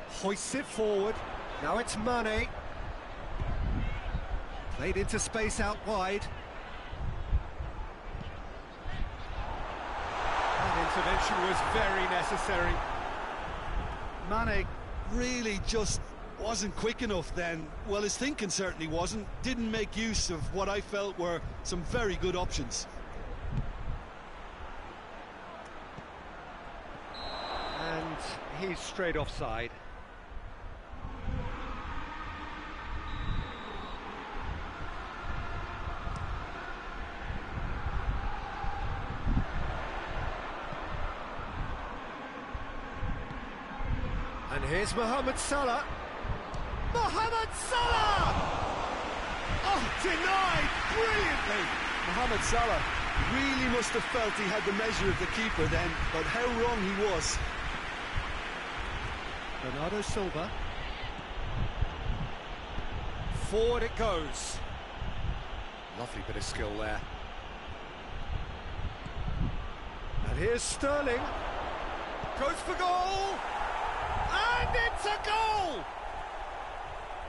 Speaker 1: Hoists it forward. Now it's Mane. Played into space out wide. That intervention was very necessary.
Speaker 2: Mane really just wasn't quick enough then. Well, his thinking certainly wasn't. Didn't make use of what I felt were some very good options.
Speaker 1: And he's straight offside. And here's Mohamed Salah. Mohamed Salah! Oh, denied brilliantly.
Speaker 2: Mohamed Salah really must have felt he had the measure of the keeper then, but how wrong he was.
Speaker 1: Bernardo Silva. Forward it goes. Lovely bit of skill there. And here's Sterling. Goes for goal! And it's a goal!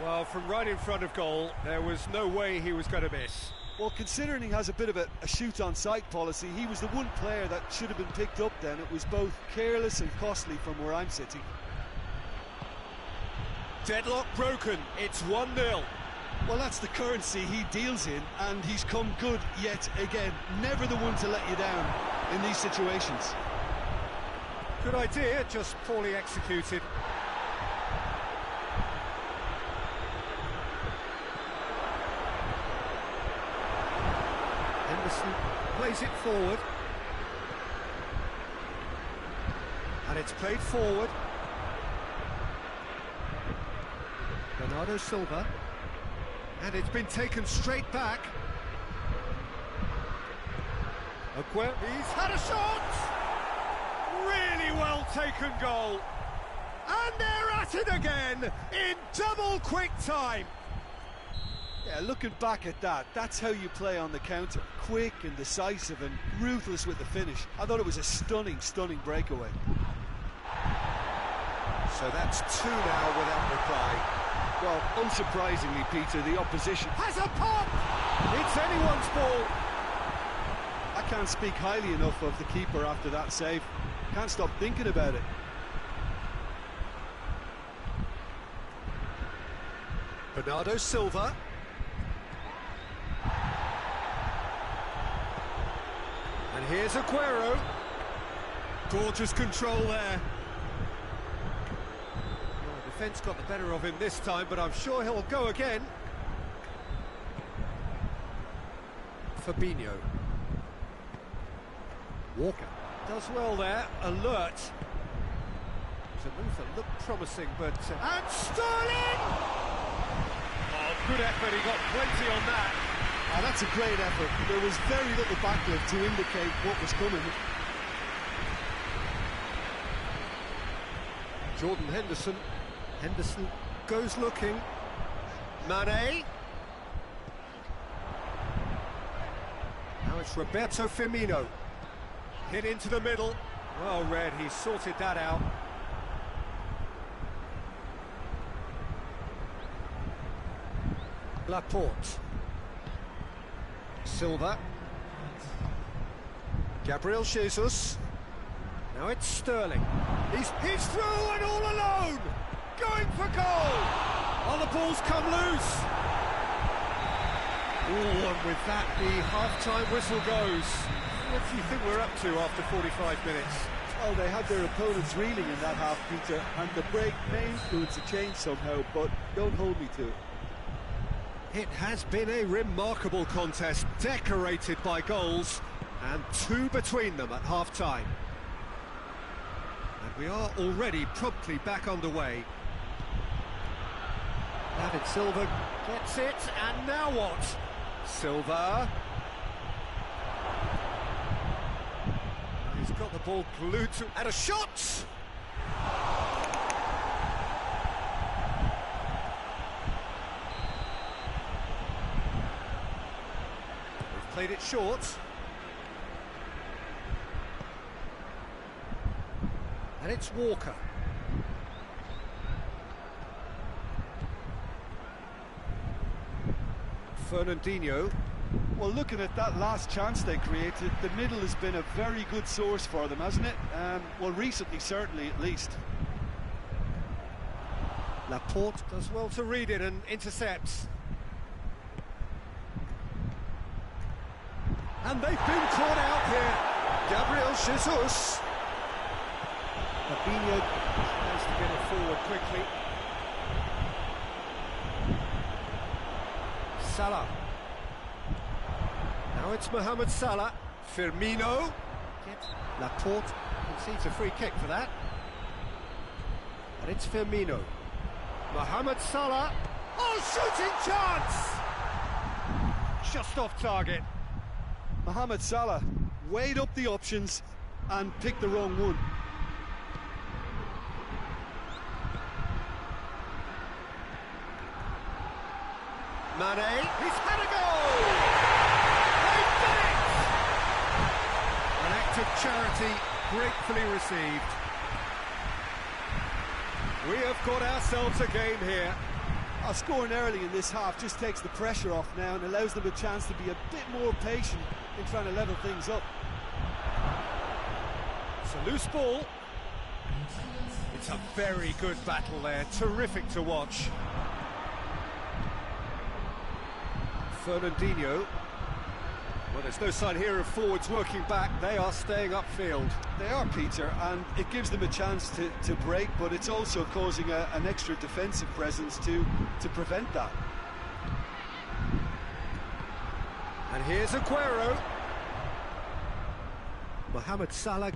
Speaker 1: Well, from right in front of goal, there was no way he was going to miss.
Speaker 2: Well, considering he has a bit of a shoot-on-sight policy, he was the one player that should have been picked up then. It was both careless and costly from where I'm sitting.
Speaker 1: Deadlock broken, it's 1-0.
Speaker 2: Well, that's the currency he deals in, and he's come good yet again. Never the one to let you down in these situations.
Speaker 1: Good idea, just poorly executed. Henderson plays it forward. And it's played forward. Bernardo Silva. And it's been taken straight back. Aguero, he's had a shot! Really well taken goal. And they're at it again in double quick time.
Speaker 2: Yeah, looking back at that, that's how you play on the counter. Quick and decisive and ruthless with the finish. I thought it was a stunning, stunning breakaway.
Speaker 1: So that's 2 now without reply.
Speaker 2: Well, unsurprisingly, Peter, the opposition
Speaker 1: Has a pop! It's anyone's ball.
Speaker 2: I can't speak highly enough of the keeper after that save. Can't stop thinking about it.
Speaker 1: Bernardo Silva. And here's Aguero. Gorgeous control there. Well, the defence got the better of him this time, but I'm sure he'll go again. Fabinho. Walker does well there, alert. It's a move that looked promising, but... and Sterling! Oh, good effort, he got plenty on that.
Speaker 2: Oh, that's a great effort. There was very little backlift to indicate what was coming.
Speaker 1: Jordan Henderson. Henderson goes looking. Mane. Now it's Roberto Firmino. Hit into the middle. Well read, he sorted that out. Laporte. Silva. Gabriel Jesus. Now it's Sterling. He's through and all alone! Going for goal! Oh, the ball's come loose! Oh, and with that, the half-time whistle goes. What do you think we're up to after 45 minutes?
Speaker 2: Well, they had their opponents reeling in that half, Peter, and the break may influence a change somehow, but don't hold me to it.
Speaker 1: It has been a remarkable contest, decorated by goals, and two between them at half-time. And we are already promptly back underway. David Silva gets it, and now what? Silva. He's got the ball glued to... and a shot! They've played it short. And it's Walker. Fernandinho.
Speaker 2: Well, looking at that last chance they created, the middle has been a very good source for them, hasn't it? Well, recently, certainly, at least.
Speaker 1: Laporte does well to read it and intercepts. And they've been caught out here. Gabriel Jesus. Fabinho tries to get it forward quickly. Salah. Now it's Mohamed Salah. Firmino. Laporte concedes a free kick for that. And it's Firmino. Mohamed Salah. Oh, shooting chance! Just off target.
Speaker 2: Mohamed Salah weighed up the options and picked the wrong one.
Speaker 1: Mane, he's had a goal! They've done it! An act of charity gratefully received. We have got ourselves a game here.
Speaker 2: Scoring early in this half just takes the pressure off now and allows them a chance to be a bit more patient in trying to level things up.
Speaker 1: It's a loose ball. It's a very good battle there, terrific to watch. Fernandinho. Well, there's no sign here of forwards working back. They are staying upfield.
Speaker 2: They are, Peter, and it gives them a chance to break, but it's also causing an extra defensive presence to prevent that.
Speaker 1: And here's Aguero. Mohamed Salah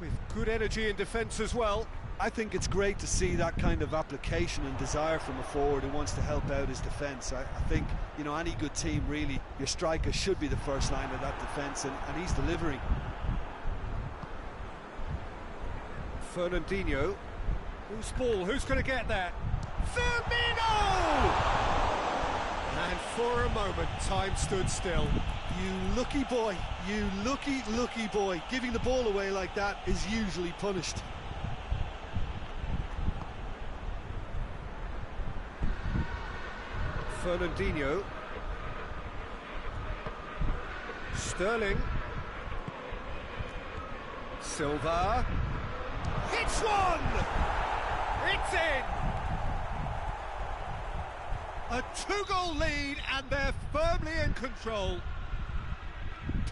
Speaker 1: with good energy in defence as well.
Speaker 2: I think it's great to see that kind of application and desire from a forward who wants to help out his defence. I think, you know, any good team, really, your striker should be the first line of that defence, and he's delivering.
Speaker 1: Fernandinho. Who's ball? Who's going to get that? Firmino! And for a moment, time stood still.
Speaker 2: You lucky boy, you lucky boy. Giving the ball away like that is usually punished.
Speaker 1: Fernandinho. Sterling. Silva. It's one! It's in! A two-goal lead and they're firmly in control.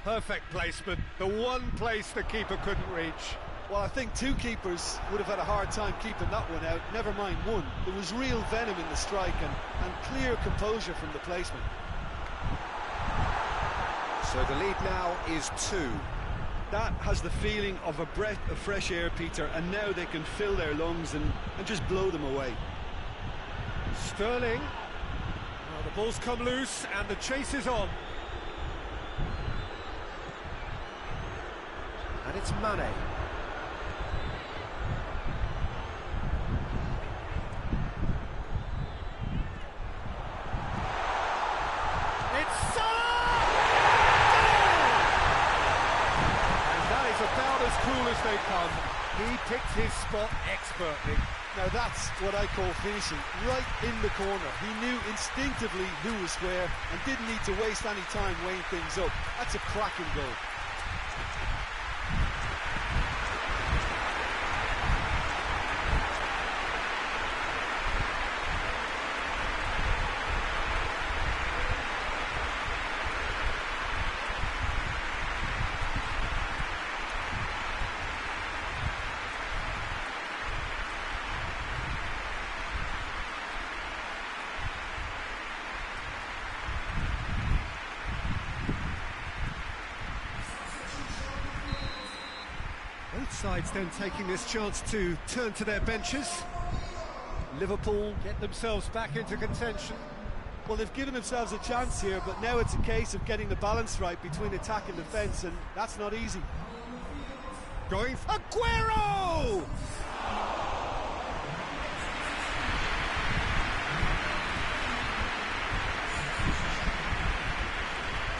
Speaker 1: Perfect placement, the one place the keeper couldn't reach.
Speaker 2: Well, I think two keepers would have had a hard time keeping that one out, never mind one. There was real venom in the strike and clear composure from the placement.
Speaker 1: So the lead now is 2.
Speaker 2: That has the feeling of a breath of fresh air, Peter, and now they can fill their lungs and just blow them away.
Speaker 1: Sterling. Well, the ball's come loose and the chase is on. And it's Mane. It's Salah! And that is about as cool as they come. He picked his spot expertly.
Speaker 2: Now that's what I call finishing, right in the corner. He knew instinctively who was where and didn't need to waste any time weighing things up. That's a cracking goal.
Speaker 1: Both sides then taking this chance to turn to their benches. Liverpool get themselves back into contention.
Speaker 2: Well, they've given themselves a chance here, but now it's a case of getting the balance right between attack and defence, and that's not easy.
Speaker 1: Going for Aguero!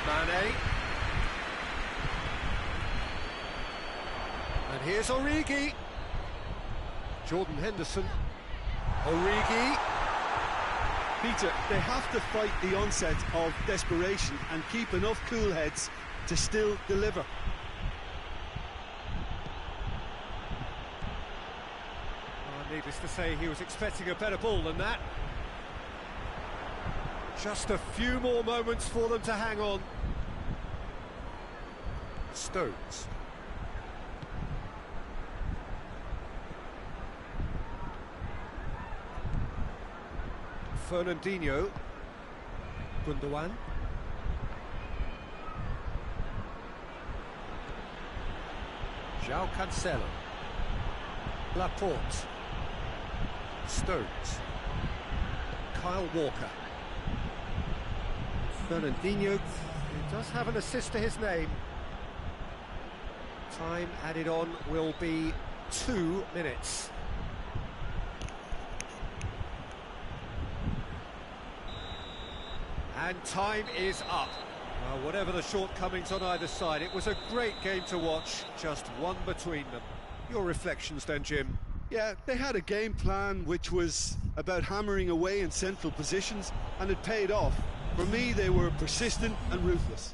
Speaker 1: Mane. And here's Origi. Jordan Henderson. Origi.
Speaker 2: Peter, they have to fight the onset of desperation and keep enough cool heads to still deliver.
Speaker 1: Needless to say, he was expecting a better ball than that. Just a few more moments for them to hang on. Stones. Fernandinho. Gundogan. João Cancelo. Laporte. Stones. Kyle Walker. Fernandinho, who does have an assist to his name. Time added on will be 2 minutes. And time is up. Well, whatever the shortcomings on either side, it was a great game to watch, just one between them. Your reflections then, Jim?
Speaker 2: Yeah, they had a game plan which was about hammering away in central positions, and it paid off. For me, they were persistent and ruthless.